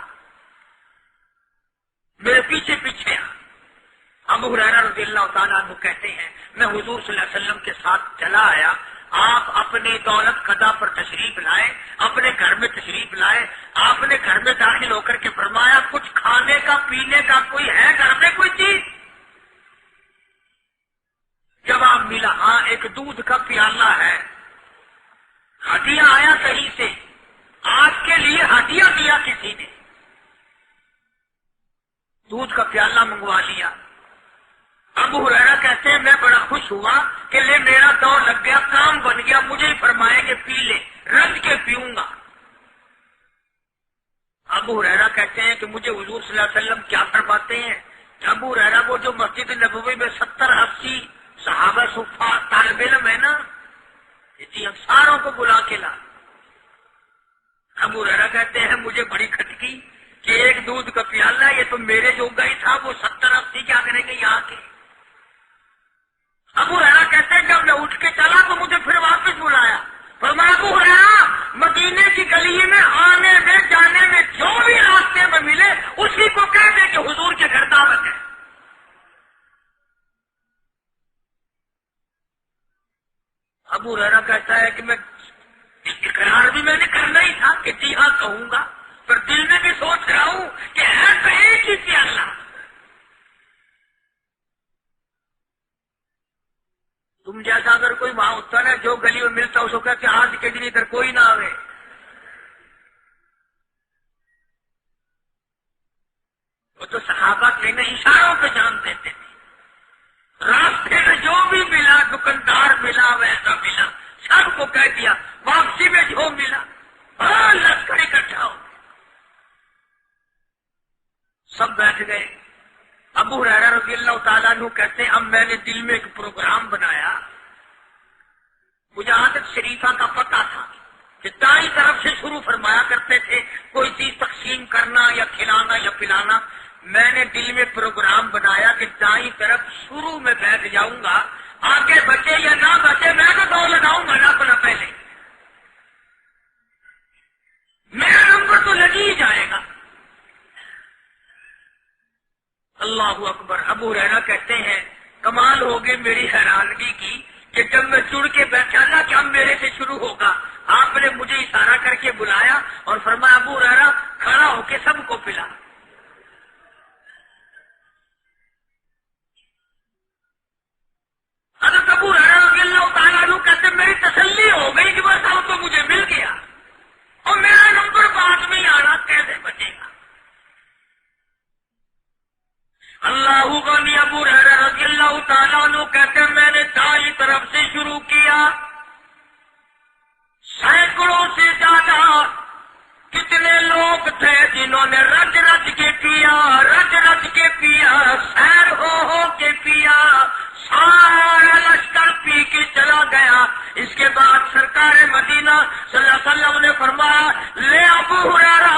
میرے پیچھے پیچھے آ۔ ابو ہریرہ رضی اللہ تعالیٰ عنہ کہتے ہیں میں حضور صلی اللہ علیہ وسلم کے ساتھ چلا آیا، آپ اپنی دولت قضا پر تشریف لائے، اپنے گھر میں تشریف لائے، آپ نے گھر میں داخل ہو کر کے فرمایا کچھ کھانے کا پینے کا کوئی ہے گھر میں کوئی چیز؟ جواب ملا ہاں ایک دودھ کا پیالہ ہے، ہدیہ آیا کہیں سے، آپ کے لیے ہدیہ دیا کسی نے، دودھ کا پیالہ منگوا لیا۔ ابو ہریرہ کہتے ہیں میں بڑا خوش ہوا کہ لے میرا دور لگ گیا، کام بن گیا، مجھے ہی فرمائے کہ پی لے، رنج کے پیوں گا۔ ابو ہریرہ کہتے ہیں کہ مجھے حضور صلی اللہ علیہ وسلم کیا فرماتے ہیں، ابو ہریرہ وہ جو مسجد نبوی میں 70-80 صحابہ صفا طالب علم ہے نا، ہم ساروں کو بلا کے لا۔ ابو ہریرہ کہتے ہیں مجھے بڑی کھٹکی کہ ایک دودھ کا پیالہ، یہ تو میرے جو گئی تھا وہ 70-80 کیا کریں گے یہاں کے۔ ابو ہریرہ کہتے ہیں جب میں اٹھ کے چلا تو مجھے پھر واپس بلایا، فرمایا ابو ہریرہ مدینے کی گلی میں آنے میں جانے میں جو بھی راستے میں ملے اسی کو کہہ دے کہ حضور کے گھر دعوت ہے۔ ابو ہریرہ کہتا ہے کہ میں اقرار بھی میں نے کرنا ہی تھا کہ جی ہاں کہوں گا، پر دل میں بھی سوچ رہا ہوں کہ ہے تو ایک ہی پیالہ۔ تم جیسا اگر کوئی وہاں ہوتا نا جو گلی میں ملتا اس کو کہتے آج کے دن ادھر کوئی نہ آئے، وہ تو صحابہ کے نا اشاروں پہ جان دیتے تھے، راستے میں جو بھی ملا، دکاندار ملا، ویسا ملا، سب کو کہہ دیا، واپسی میں جو ملا لشکر اکٹھا ہو، سب بیٹھ گئے۔ ابو ہریرہ رضی اللہ تعالیٰ عنہ کہتے ہیں اب میں نے دل میں ایک پروگرام بنایا، مجھے عادت شریفہ کا پتہ تھا کہ دائیں طرف سے شروع فرمایا کرتے تھے کوئی چیز تقسیم کرنا یا کھلانا یا پلانا، میں نے دل میں پروگرام بنایا کہ دائیں طرف شروع میں بیٹھ جاؤں گا، آگے بچے یا نہ بچے میں تو دوڑ لگاؤں گا نہ اپنا، پہلے میرا نمبر تو لگ ہی جائے گا۔ اللہ اکبر۔ ابو ہریرہ کہتے ہیں کمال ہو گئی میری حیرانگی کی کہ جب میں جڑ کے بیٹھا نا کہ اب میرے سے شروع ہوگا، آپ نے مجھے اشارہ کر کے بلایا اور فرمایا ابو ہریرہ کھڑا ہو کے سب کو پلا۔ حضرت ابو ہریرہ رضی اللہ تعالیٰ عنہ کہتے میری تسلی ہو گئی کہ بس اب تو مجھے مل گیا، اور میرا نمبر بعد میں آنا کیسے بچے گا۔ اللہ غنی۔ ابو ہریرہ رضی اللہ تعالیٰ عنہ کہتے ہیں میں نے دائیں طرف سے شروع کیا، انہوں نے رج رج کے پیا، رج رج کے پیا، سیر ہو کے پیا، سارا لشکر پی کے چلا گیا۔ اس کے بعد سرکار مدینہ صلی اللہ علیہ وسلم نے فرمایا لے ابو ہریرہ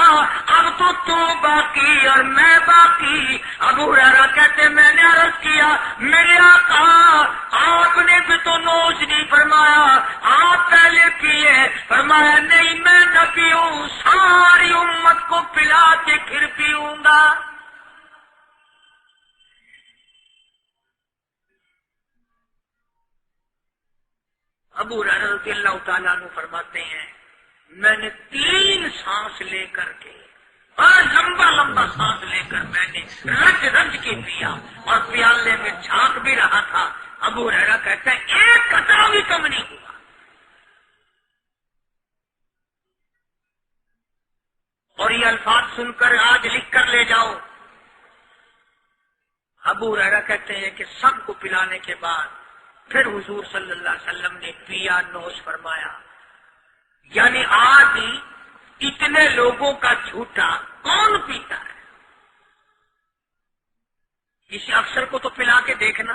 اب تو باقی اور میں باقی۔ ابو ہریرہ کہتے میں نے عرض کیا میرے آقا آپ نے بھی تو نوش نہیں فرمایا، آپ پہلے پیے۔ فرمایا نہیں میں نہ پیوں، ساری امت کو پلا کے پھر پیوں گا۔ ابو ہریرہ رضی اللہ تعالیٰ عنہ فرماتے ہیں میں نے 3 سانس لے کر کے اور لمبا لمبا سانس لے کر میں نے رج رج کے پیا اور پیالے میں جھانک بھی رہا تھا۔ ابو ہریرہ کہتا ہے ایک قطرہ بھی کم نہیں ہوا۔ اور یہ الفاظ سن کر آج لکھ کر لے جاؤ۔ ابو ہریرہ کہتے ہیں کہ سب کو پلانے کے بعد پھر حضور صلی اللہ علیہ وسلم نے پیا، نوش فرمایا۔ یعنی آج اتنے لوگوں کا جھوٹا کون پیتا ہے؟ کسی افسر کو تو پلا کے دیکھنا،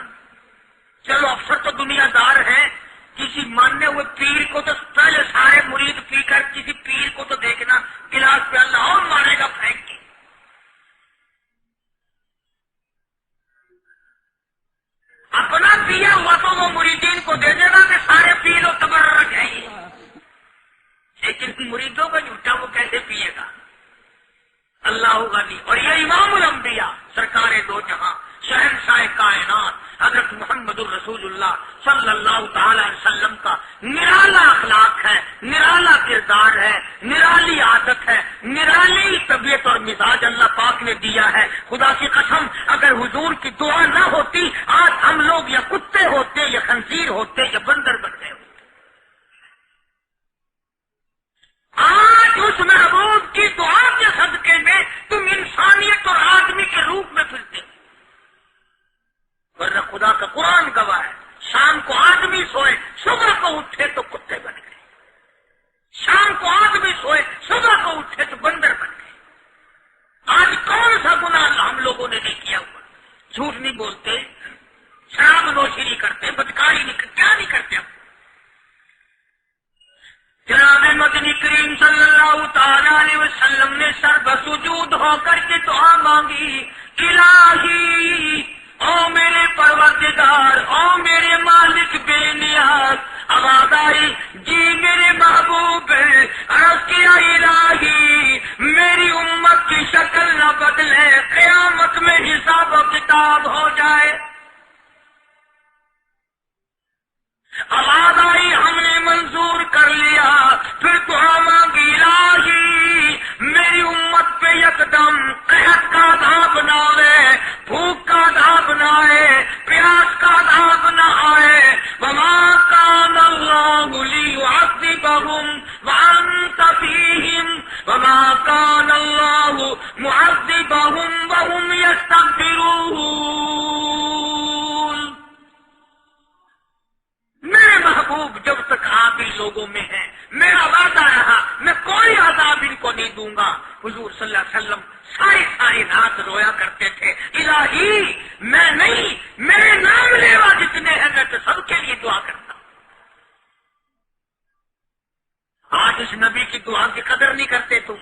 چلو افسر تو دنیا دار ہے، کسی ماننے ہوئے پیر کو تو پہلے سارے مرید پی کر کسی پیر کو تو دیکھنا گلاس پہ اللہ اور مارے گا پھینک کے۔ اپنا پیا ہوا تو وہ مریدین کو دے دے گا کہ سارے پی لو تبرک ہے یہ، لیکن مریدوں کا جھوٹا وہ کیسے پیے گا؟ اللہ غنی۔ اور یہ امام الانبیاء سرکار دو جہاں شہنشاہ کائنات حضرت محمد الرسول اللہ صلی اللہ تعالی علیہ وسلم کا نرالا اخلاق ہے، نرالا کردار ہے، نرالی عادت ہے، نرالی طبیعت اور مزاج اللہ پاک نے دیا ہے۔ خدا کی قسم اگر حضور کی دعا نہ ہوتی آج ہم لوگ یا کتے ہوتے یا خنزیر ہوتے یا بندر بن گئے ہوتے۔ آج اس محبوب کی دعا کے صدقے میں تم انسانیت اور آدمی کے روپ میں پھرتے ہو، ورنہ خدا کا قرآن گواہ ہے شام کو آدمی سوئے صبح کو اٹھے تو کتے بن گئے، شام کو آدمی سوئے صبح کو اٹھے تو بندر بن گئے۔ آج کون سا گناہ ہم لوگوں نے نہیں کیا ہوا؟ جھوٹ نہیں بولتے، شراب نوشی نہیں کرتے، بدکاری نہیں کرتے، کیا نہیں کرتے ہم؟ جناب مدنی کریم صلی اللہ تعالی علیہ وسلم نے سر بسجود ہو کر کے دعا مانگی، الہی او میرے پروردگار، او میرے مالک بے نیاز، آواز آئی جی میرے محبوب، عرض کیا الہی میری امت کی شکل نہ بدلے، قیامت میں حساب و کتاب ہو جائے۔ آواز آئی ہم نے منظور کر لیا، پھر دعا مانگی الہی میری امت پہ یکدم قحط کا عذاب نہ آئے، بھوک کا عذاب نہ آئے، پیاس کا عذاب نہ آئے۔ وما كان الله ليعذبهم وأنت فيهم وما كان الله معذبهم وهم يستغفرون۔ میرے محبوب جب تک آپ ہی لوگوں میں ہیں میرا وعدہ رہا میں کوئی عذاب ان کو نہیں دوں گا۔ حضور صلی اللہ علیہ وسلم ساری رات رویا کرتے تھے الہی میں نہیں، میرے نام لیوا جتنے ہیں میں تو سب کے لیے دعا کرتا ہوں۔ آج اس نبی کی دعا کی قدر نہیں کرتے، تم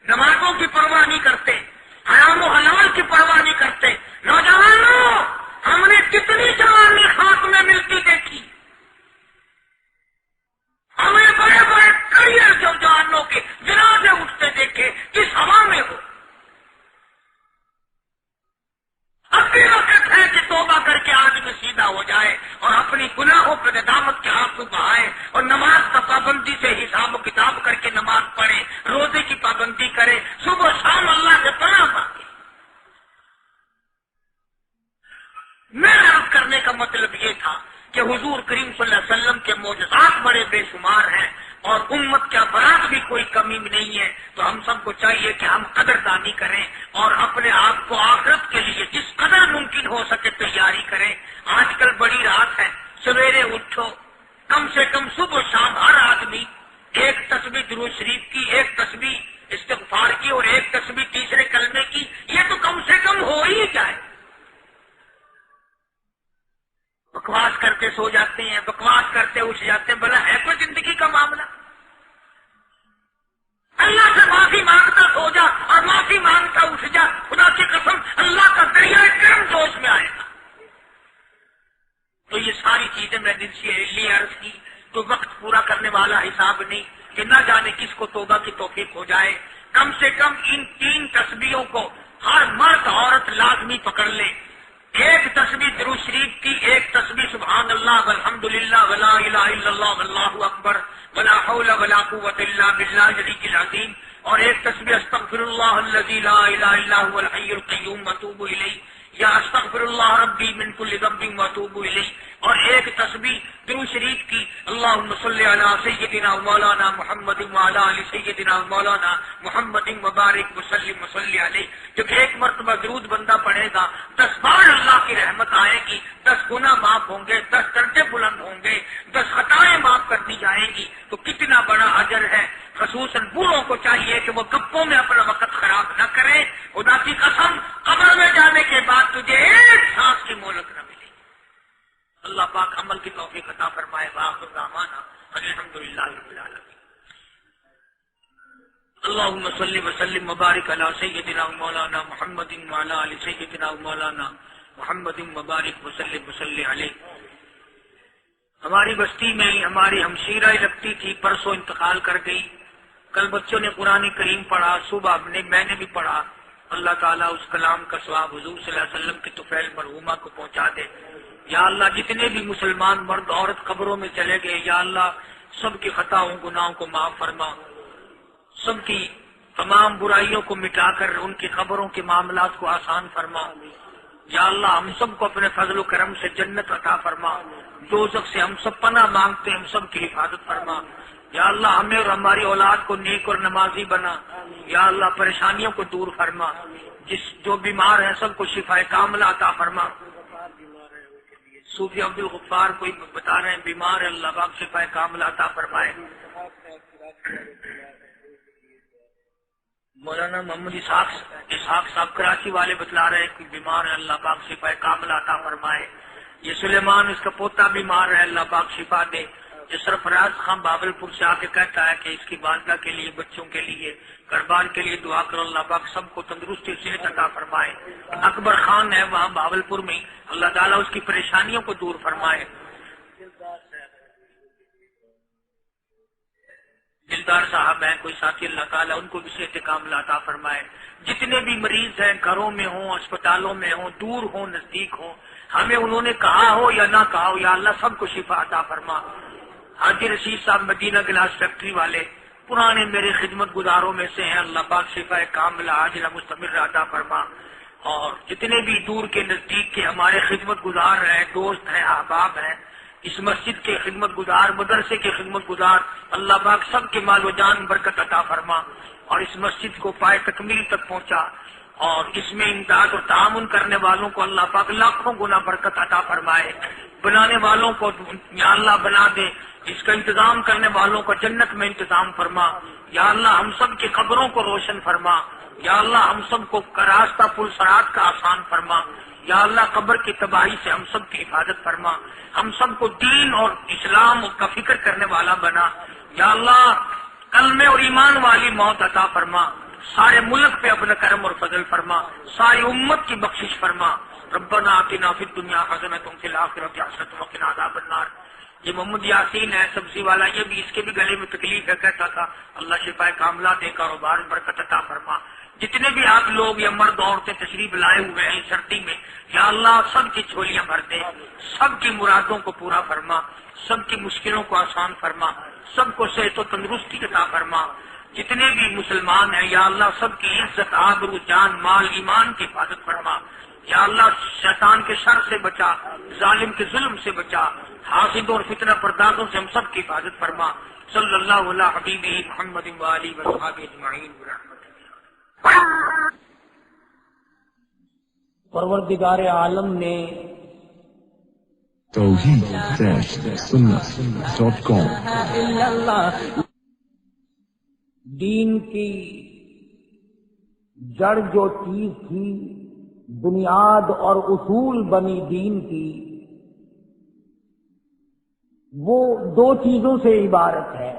نمازوں کی پرواہ نہیں کرتے، حرام و حلال کی پرواہ نہیں کرتے۔ نوجوانوں ہم نے کتنی جوانی خاک میں ملتی دیکھی، ہمیں بڑے بڑے کریئر جوانوں کے جنازے اٹھتے دیکھے کس ہوا میں ہو۔ اب بھی وقت ہے کہ توبہ کر کے آدمی سیدھا ہو جائے اور اپنی گناہوں پہ ندامت کے آنسو بہائے اور نماز کا پابندی سے حساب و کتاب کر کے نماز پڑھے، روزے کی پابندی کرے، صبح شام اللہ سے پناہ مانگے۔ میرا عرض کرنے کا مطلب یہ تھا کہ حضور کریم صلی اللہ علیہ وسلم کے معجزات بڑے بے شمار ہیں اور امت کے افراد بھی کوئی کمی نہیں ہے، تو ہم سب کو چاہیے کہ ہم قدردانی کریں اور اپنے آپ کو آخرت کے لیے جس قدر ممکن ہو سکے تیاری کریں۔ آج کل بڑی رات ہے، سویرے اٹھو، کم سے کم صبح شام ہر آدمی ایک تسبیح درود شریف کی، ایک تسبیح استغفار کی اور ایک تسبیح تیسرے کلمے کی، یہ تو کم سے کم ہو ہی جائے۔ بکواس کرتے سو جاتے ہیں، بکواس کرتے اٹھ جاتے ہیں، بلا ہے کوئی زندگی کا معاملہ؟ اللہ سے معافی مانگتا سو جا اور معافی مانگتا اٹھ جا، خدا کی قسم اللہ کا دریائے کرم جوش میں آئے گا۔ تو یہ ساری چیزیں میں دل سے لیے عرض کی، تو وقت پورا کرنے والا حساب نہیں کہ نہ جانے کس کو توبہ کی توفیق ہو جائے۔ کم سے کم ان 3 تسبیحوں کو ہر مرد عورت لازمی پکڑ لے۔ ایک تسبیح درود شریف کی، ایک تسبیح سبحان اللہ والحمدللہ ولا الہ الا اللہ واللہ اکبر ولا حول ولا قوۃ الا باللہ العلی العظیم، اور ایک تسبیح استغفر اللہ الذی لا الہ الا هو الحی القیوم واتوب الیہ، یا استغفر اللہ ربی من کل ذنب واتوب الیہ، اور ایک تسبیح درود شریف کی اللہم صلی علی سیدنا مولانا محمد وعلی آل سیدنا مولانا محمد وبارک وسلم وصلی علیہ۔ جب ایک مرتبہ درود بندہ پڑھے گا 10 بار اللہ کی رحمت آئے گی، 10 گناہ معاف ہوں گے، 10 درجے بلند ہوں گے، 10 خطائیں معاف کر دی جائیں گی۔ تو کتنا بڑا اجر ہے۔ خصوصاً بوڑھوں کو چاہیے کہ وہ گپوں میں اپنا وقت خراب نہ کریں۔ خدا کی قسم قبر میں جانے کے بعد تجھے ایک سانس کی مہلت نہ ملے۔ اللہ پاک عمل کی توفیق عطا فرمائے۔ وآخر دعوانا الحمدللہ رب العالمین۔ اللہم صلی وسلم وبارک علی سیدنا مولانا محمد وعلی آل سیدنا مولانا محمد وبارک وسلم وصلی علیہ۔ ہماری بستی میں ہماری ہمشیرہ لگتی تھی، پرسوں انتقال کر گئی۔ کل بچوں نے قرآن کریم پڑھا، صبح میں نے بھی پڑھا۔ اللہ تعالیٰ اس کلام کا ثواب حضور صلی اللہ علیہ وسلم کی طفیل مرحومہ کو پہنچا دے۔ یا اللہ جتنے بھی مسلمان مرد عورت قبروں میں چلے گئے، یا اللہ سب کی خطاؤں گناہوں کو معاف فرما، سب کی تمام برائیوں کو مٹا کر ان کی قبروں کے معاملات کو آسان فرما۔ یا اللہ ہم سب کو اپنے فضل و کرم سے جنت عطا فرما۔ دوزخ سے ہم سب پناہ مانگتے ہیں، ہم سب کی حفاظت فرما۔ یا اللہ ہمیں اور ہماری اولاد کو نیک اور نمازی بنا۔ یا اللہ پریشانیوں کو دور فرما، جو بیمار ہیں سب کو شفا کاملہ عطا فرما۔ صوفی عبد الغفار کوئی بتا رہے ہیں بیمار ہے، اللہ پاک شفا کاملہ عطا فرمائے۔ مولانا محمد اسحاق صاحب کراچی والے بتلا رہے ہیں کہ بیمار ہے، اللہ پاک شفا کاملہ عطا فرمائے۔ یہ سلیمان اس کا پوتا بیمار ہے، اللہ پاک شفا دے۔ یہ سرفراز خان باول پور سے آ کے کہتا ہے کہ اس کی والدہ کے لیے، بچوں کے لیے، گھر بار کے لیے دعا کرو، اللہ پاک سب کو تندرستی صحت عطا فرمائے۔ اکبر خان ہے وہاں باول پور میں، اللہ تعالیٰ اس کی پریشانیوں کو دور فرمائے۔ دلدار صاحب ہیں کوئی ساتھی، اللہ تعالیٰ ان کو بھی صحت کاملہ عطا فرمائے۔ جتنے بھی مریض ہیں گھروں میں ہوں، اسپتالوں میں ہوں، دور ہوں نزدیک ہوں، ہمیں انہوں نے کہا ہو یا نہ کہا ہو، یا اللہ سب کو شفا عطا فرما۔ حاجی رشید صاحب مدینہ گلاس فیکٹری والے پرانے میرے خدمت گزاروں میں سے ہیں، اللہ پاک شفا کاملہ عاجلہ مستمر عطا فرما۔ اور جتنے بھی دور کے نزدیک کے ہمارے خدمت گزار ہیں، دوست ہیں، احباب ہیں، اس مسجد کے خدمت گزار، مدرسے کے خدمت گزار، اللہ پاک سب کے مال و جان برکت عطا فرما، اور اس مسجد کو پائے تکمیل تک پہنچا، اور اس میں امداد اور تعاون کرنے والوں کو اللہ پاک لاکھوں گنا برکت عطا فرمائے۔ بنانے والوں کو یا اللہ بنا دے، اس کا انتظام کرنے والوں کا جنت میں انتظام فرما۔ یا اللہ ہم سب کی قبروں کو روشن فرما۔ یا اللہ ہم سب کو راستہ پل صراط کا آسان فرما۔ یا اللہ قبر کی تباہی سے ہم سب کی حفاظت فرما، ہم سب کو دین اور اسلام کا فکر کرنے والا بنا۔ یا اللہ کلمے اور ایمان والی موت عطا فرما، سارے ملک پہ اپنا کرم اور فضل فرما، ساری امت کی بخشش فرما۔ ربنا آتنا فی الدنیا حسنۃ وفی الآخرۃ حسنۃ وقنا عذاب النار۔ یہ محمد یاسین ہے سبزی والا، یہ بھی اس کے بھی گلے میں تکلیف ہے، کہتا تھا اللہ شفا کاملہ دے، کاروبار برکت عطا فرما۔ جتنے بھی آپ لوگ یا مرد عورتیں تشریف لائے ہوئے ہیں سردی میں، یا اللہ سب کی جھولیاں بھر دے، سب کی مرادوں کو پورا فرما، سب کی مشکلوں کو آسان فرما، سب کو صحت و تندرستی عطا فرما۔ جتنے بھی مسلمان ہیں یا اللہ سب کی عزت، آبرو، جان، مال، ایمان کی حفاظت فرما۔ یا اللہ شیطان کے شر سے بچا، ظالم کے ظلم سے بچا، حاسدوں اور فتنہ پردازوں سے ہم سب کی حفاظت فرما۔ صلی اللہ علیہ حبیبہ محمد وآلہ وصحبہ اجمعین برحمتک۔ پروردگار عالم نے توحید-سنت.com دین کی جڑ جو چیز تھی، بنیاد اور اصول بنی دین کی، وہ دو چیزوں سے عبارت ہے۔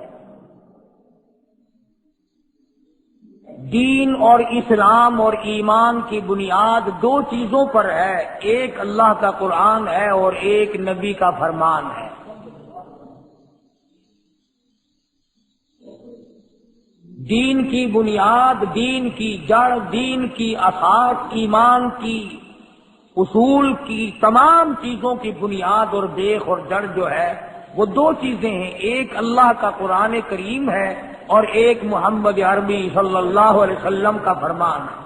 دین اور اسلام اور ایمان کی بنیاد دو چیزوں پر ہے، ایک اللہ کا قرآن ہے اور ایک نبی کا فرمان ہے۔ دین کی بنیاد، دین کی جڑ، دین کی اساس، ایمان کی اصول کی تمام چیزوں کی بنیاد اور بیخ اور جڑ جو ہے وہ دو چیزیں ہیں، ایک اللہ کا قرآن کریم ہے اور ایک محمد عربی صلی اللہ علیہ وسلم کا فرمان ہے۔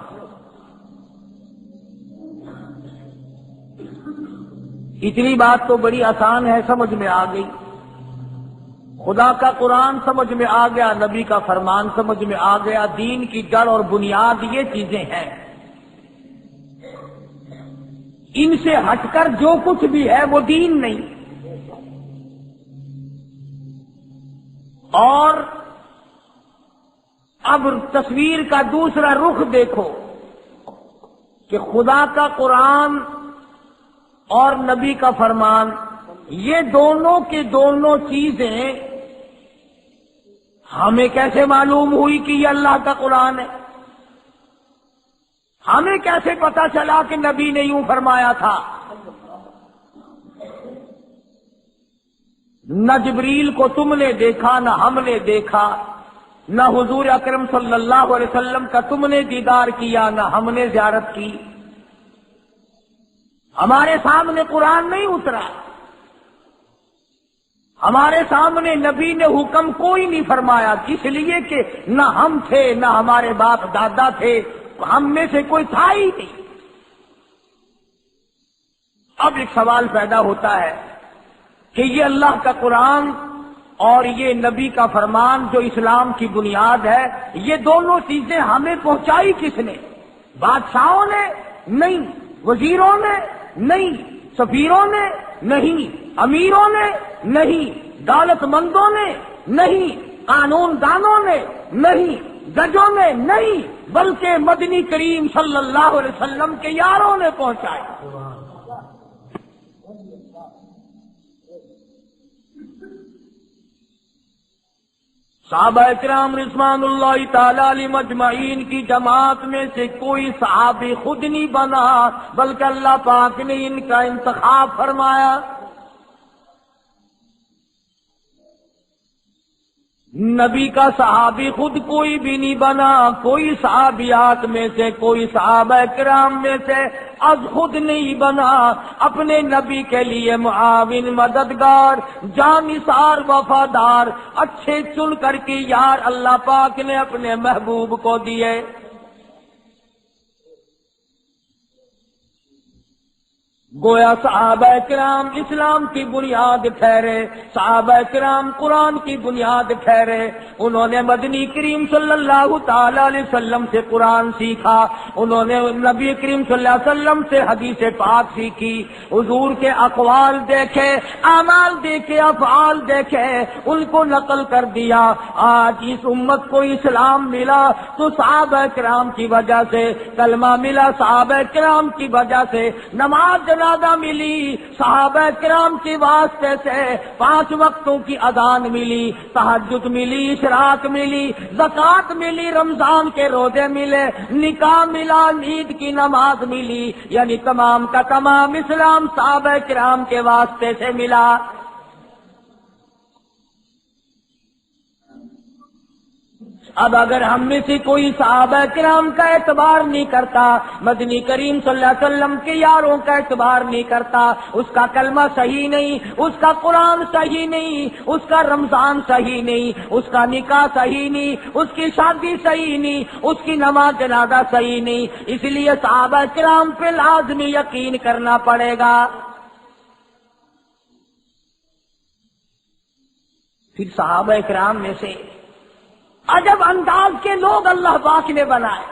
اتنی بات تو بڑی آسان ہے، سمجھ میں آ گئی۔ خدا کا قرآن سمجھ میں آ گیا، نبی کا فرمان سمجھ میں آ گیا، دین کی جڑ اور بنیاد یہ چیزیں ہیں۔ ان سے ہٹ کر جو کچھ بھی ہے وہ دین نہیں۔ اور اب تصویر کا دوسرا رخ دیکھو کہ خدا کا قرآن اور نبی کا فرمان، یہ دونوں کی دونوں چیزیں ہمیں کیسے معلوم ہوئی کہ یہ اللہ کا قرآن ہے؟ ہمیں کیسے پتا چلا کہ نبی نے یوں فرمایا تھا؟ نہ جبریل کو تم نے دیکھا، نہ ہم نے دیکھا، نہ حضور اکرم صلی اللہ علیہ وسلم کا تم نے دیدار کیا، نہ ہم نے زیارت کی۔ ہمارے سامنے قرآن نہیں اترا، ہمارے سامنے نبی نے حکم کوئی نہیں فرمایا، اس لیے کہ نہ ہم تھے، نہ ہمارے باپ دادا تھے، ہم میں سے کوئی تھا ہی نہیں۔ اب ایک سوال پیدا ہوتا ہے کہ یہ اللہ کا قرآن اور یہ نبی کا فرمان جو اسلام کی بنیاد ہے، یہ دونوں چیزیں ہمیں پہنچائی کس نے؟ بادشاہوں نے؟ نہیں۔ وزیروں نے؟ نہیں۔ سفیروں نے؟ نہیں۔ امیروں نے؟ نہیں۔ دولت مندوں نے؟ نہیں۔ قانون دانوں نے؟ نہیں۔ ججوں نے؟ نہیں، بلکہ مدنی کریم صلی اللہ علیہ وسلم کے یاروں نے پہنچائے۔ صحابہ کرام رضوان اللہ تعالی علیہم اجمعین کی جماعت میں سے کوئی صحابی خود نہیں بنا، بلکہ اللہ پاک نے ان کا انتخاب فرمایا۔ نبی کا صحابی خود کوئی بھی نہیں بنا، کوئی صحابیات میں سے، کوئی صحابہ کرام میں سے از خود نہیں بنا، اپنے نبی کے لیے معاون، مددگار، جانثار، وفادار، اچھے چن کر کے یار اللہ پاک نے اپنے محبوب کو دیے۔ گویا صحابہ کرام اسلام کی بنیاد ٹھہرے، صحابہ کرام قرآن کی بنیاد ٹھہرے۔ انہوں نے مدنی کریم صلی اللہ تعالی علیہ وسلم سے قرآن سیکھا، انہوں نے نبی کریم صلی اللہ علیہ وسلم سے حدیث پاک سیکھی، حضور کے اقوال دیکھے، اعمال دیکھے، افعال دیکھے، ان کو نقل کر دیا۔ آج اس امت کو اسلام ملا تو صحابہ کرام کی وجہ سے، کلمہ ملا صحابہ کرام کی وجہ سے، نماز جنازہ ملی صحابہ کرام کے واسطے سے، 5 وقتوں کی اذان ملی، تہجد ملی، اشراق ملی، زکوٰۃ ملی، رمضان کے روزے ملے، نکاح ملا، عید کی نماز ملی، یعنی تمام کا تمام اسلام صحابہ کرام کے واسطے سے ملا۔ اب اگر ہم میں سے کوئی صحابہ کرام کا اعتبار نہیں کرتا، مدنی کریم صلی اللہ علیہ وسلم کے یاروں کا اعتبار نہیں کرتا، اس کا کلمہ صحیح نہیں، اس کا قرآن صحیح نہیں، اس کا رمضان صحیح نہیں، اس کا نکاح صحیح نہیں، اس کی شادی صحیح نہیں، اس کی نماز جنازہ صحیح نہیں، اس لیے صحابہ کرام پہ لازمی یقین کرنا پڑے گا۔ پھر صحابہ کرام میں سے عجب انداز کے لوگ اللہ پاک نے بنائے،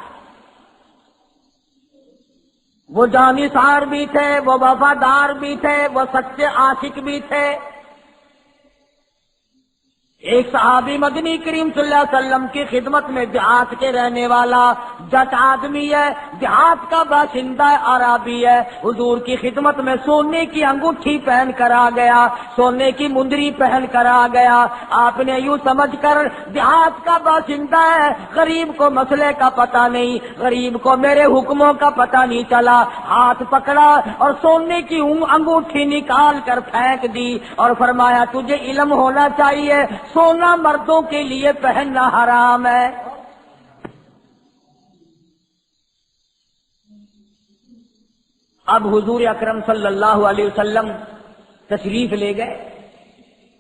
وہ جانثار بھی تھے، وہ وفادار بھی تھے، وہ سچے عاشق بھی تھے۔ ایک صحابی مدنی کریم صلی اللہ علیہ وسلم کی خدمت میں دیہات کے رہنے والا جٹ آدمی ہے، دیہات کا باشندہ عربی ہے، حضور کی خدمت میں سونے کی انگوٹھی پہن کر آ گیا، سونے کی مندری پہن کر آ گیا۔ آپ نے یوں سمجھ کر دیہات کا باشندہ ہے، غریب کو مسئلے کا پتہ نہیں، غریب کو میرے حکموں کا پتہ نہیں چلا، ہاتھ پکڑا اور سونے کی انگوٹھی نکال کر پھینک دی اور فرمایا تجھے علم ہونا چاہیے، سونا مردوں کے لیے پہننا حرام ہے۔ اب حضور اکرم صلی اللہ علیہ وسلم تشریف لے گئے،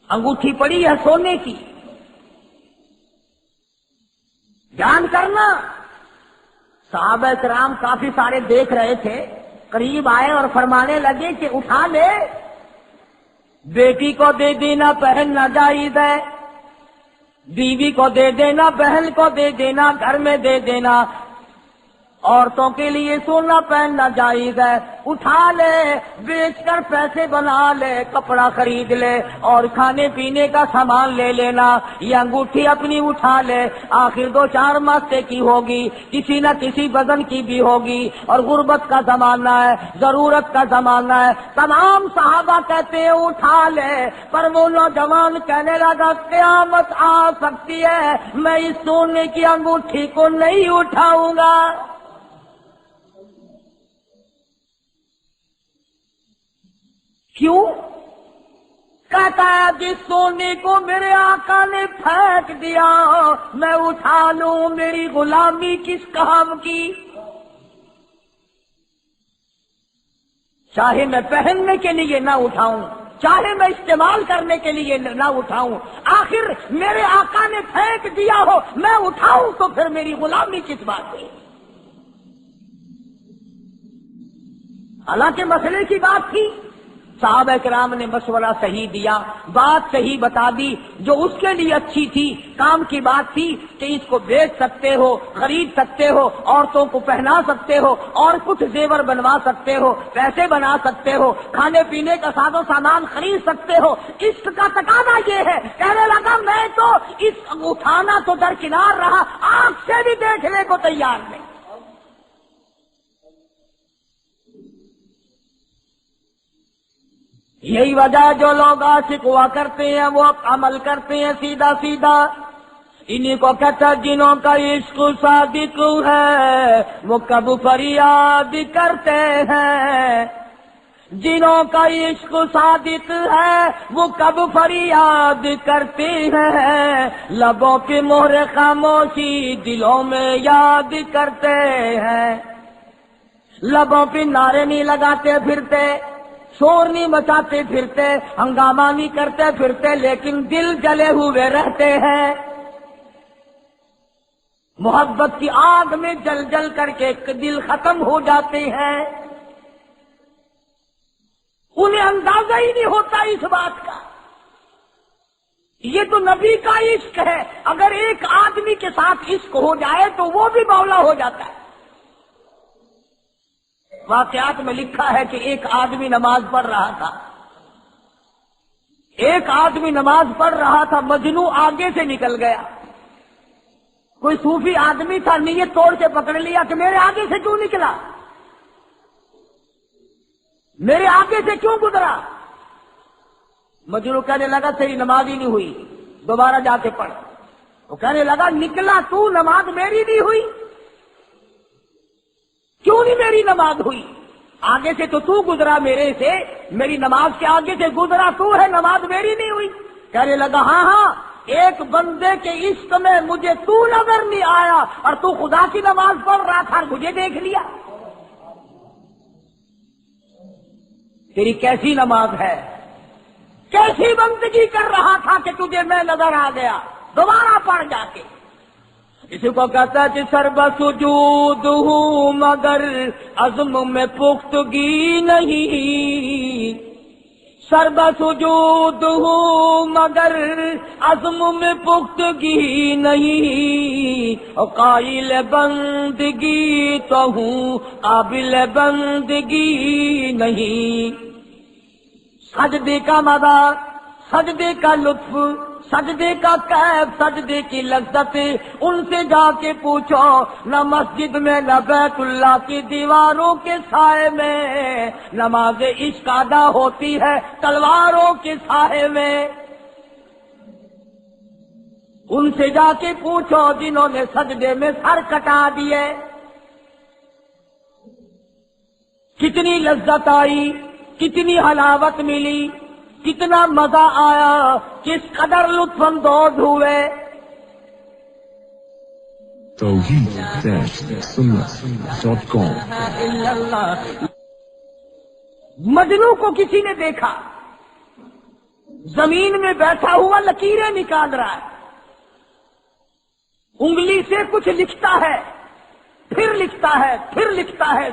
انگوٹھی پڑی ہے سونے کی، دھیان کرنا صحابہ کرام کافی سارے دیکھ رہے تھے، قریب آئے اور فرمانے لگے کہ اٹھا لے، بیٹی کو دے دینا پہننا جائز ہے، بیوی کو دے دینا، بہن کو دے دینا، گھر میں دے دینا، عورتوں کے لیے سونا پہننا جائز ہے، اٹھا لے، بیچ کر پیسے بنا لے، کپڑا خرید لے اور کھانے پینے کا سامان لے لینا، یہ انگوٹھی اپنی اٹھا لے، آخر 2-4 ماسے کی ہوگی، کسی نہ کسی وزن کی بھی ہوگی، اور غربت کا زمانہ ہے، ضرورت کا زمانہ ہے۔ تمام صحابہ کہتے ہیں اٹھا لے، پر وہ نوجوان کہنے لگا قیامت آ سکتی ہے، میں اس سونے کی انگوٹھی کو نہیں اٹھاؤں گا۔ کیوں؟ کہتا ہے جس سونے کو میرے آقا نے پھینک دیا میں اٹھا لوں، میری غلامی کس کام کی؟ چاہے میں پہننے کے لیے نہ اٹھاؤں، چاہے میں استعمال کرنے کے لیے نہ اٹھاؤں، آخر میرے آقا نے پھینک دیا ہو میں اٹھاؤں تو پھر میری غلامی کس بات کی؟ حالانکہ مسئلے کی بات تھی، صحابہ کرام نے مشورہ صحیح دیا، بات صحیح بتا دی، جو اس کے لیے اچھی تھی، کام کی بات تھی کہ اس کو بیچ سکتے ہو، خرید سکتے ہو، عورتوں کو پہنا سکتے ہو، اور کچھ زیور بنوا سکتے ہو، پیسے بنا سکتے ہو، کھانے پینے کا ساز و سامان خرید سکتے ہو، اس کا تقاضا یہ ہے۔ کہنے لگا میں تو اس اٹھانا تو درکنار رہا، آنکھ سے بھی دیکھنے کو تیار نہیں۔ یہی وجہ جو لوگ عاشق ہوا کرتے ہیں وہ عمل کرتے ہیں سیدھا سیدھا، انہی کو کہتا جنہوں کا عشق صادق ہے وہ کب فریاد کرتے ہیں، جنہوں کا عشق صادق ہے وہ کب فریاد کرتے ہیں، لبوں پہ مہر خاموشی دلوں میں یاد کرتے ہیں، لبوں پہ نعرے نہیں لگاتے پھرتے، شور نہیں مچاتے پھرتے، ہنگامہ نہیں کرتے پھرتے، لیکن دل جلے ہوئے رہتے ہیں، محبت کی آگ میں جل جل کر کے دل ختم ہو جاتے ہیں، انہیں اندازہ ہی نہیں ہوتا اس بات کا۔ یہ تو نبی کا عشق ہے، اگر ایک آدمی کے ساتھ عشق ہو جائے تو وہ بھی مولا ہو جاتا ہے۔ واقعات میں لکھا ہے کہ ایک آدمی نماز پڑھ رہا تھا، ایک آدمی نماز پڑھ رہا تھا، مجنو آگے سے نکل گیا، کوئی صوفی آدمی تھا، نیت توڑ کے پکڑ لیا کہ میرے آگے سے کیوں نکلا، میرے آگے سے کیوں گزرا؟ مجنو کہنے لگا تیری نماز ہی نہیں ہوئی، دوبارہ جا کے پڑھ۔ وہ کہنے لگا نکلا تو، نماز میری نہیں ہوئی، کیوں نہیں میری نماز ہوئی؟ آگے سے تو گزرا میرے سے، میری نماز کے آگے سے گزرا تو ہے، نماز میری نہیں ہوئی۔ کہنے لگا ہاں ایک بندے کے عشق میں مجھے تو نظر نہیں آیا اور تو خدا کی نماز پڑھ رہا تھا، مجھے دیکھ لیا، تیری کیسی نماز ہے، کیسی بندگی کر رہا تھا کہ تجھے میں نظر آ گیا، دوبارہ پڑھ جا کے۔ اسی کو کہتا ہے کہ سرب سجود ہوں مگر عزم میں پختگی نہیں، سرب سجود ہوں مگر عزم میں پختگی نہیں، قائل بندگی تو ہوں قابل بندگی نہیں۔ سجدے کا مزہ، سجدے کا لطف سجدے کا کیف، سجدے کی لذت ان سے جا کے پوچھو، نہ مسجد میں نہ بیت اللہ کی دیواروں کے سائے میں نماز عشق ادا ہوتی ہے تلواروں کے سائے میں۔ ان سے جا کے پوچھو جنہوں نے سجدے میں سر کٹا دیے، کتنی لذت آئی، کتنی حلاوت ملی، کتنا مزہ آیا، کس قدر لطف اندوز ہوئے۔ توحید-سنت.com مجنو کو کسی نے دیکھا زمین میں بیٹھا ہوا لکیریں نکال رہا ہے، انگلی سے کچھ لکھتا ہے، پھر لکھتا ہے، پھر لکھتا ہے۔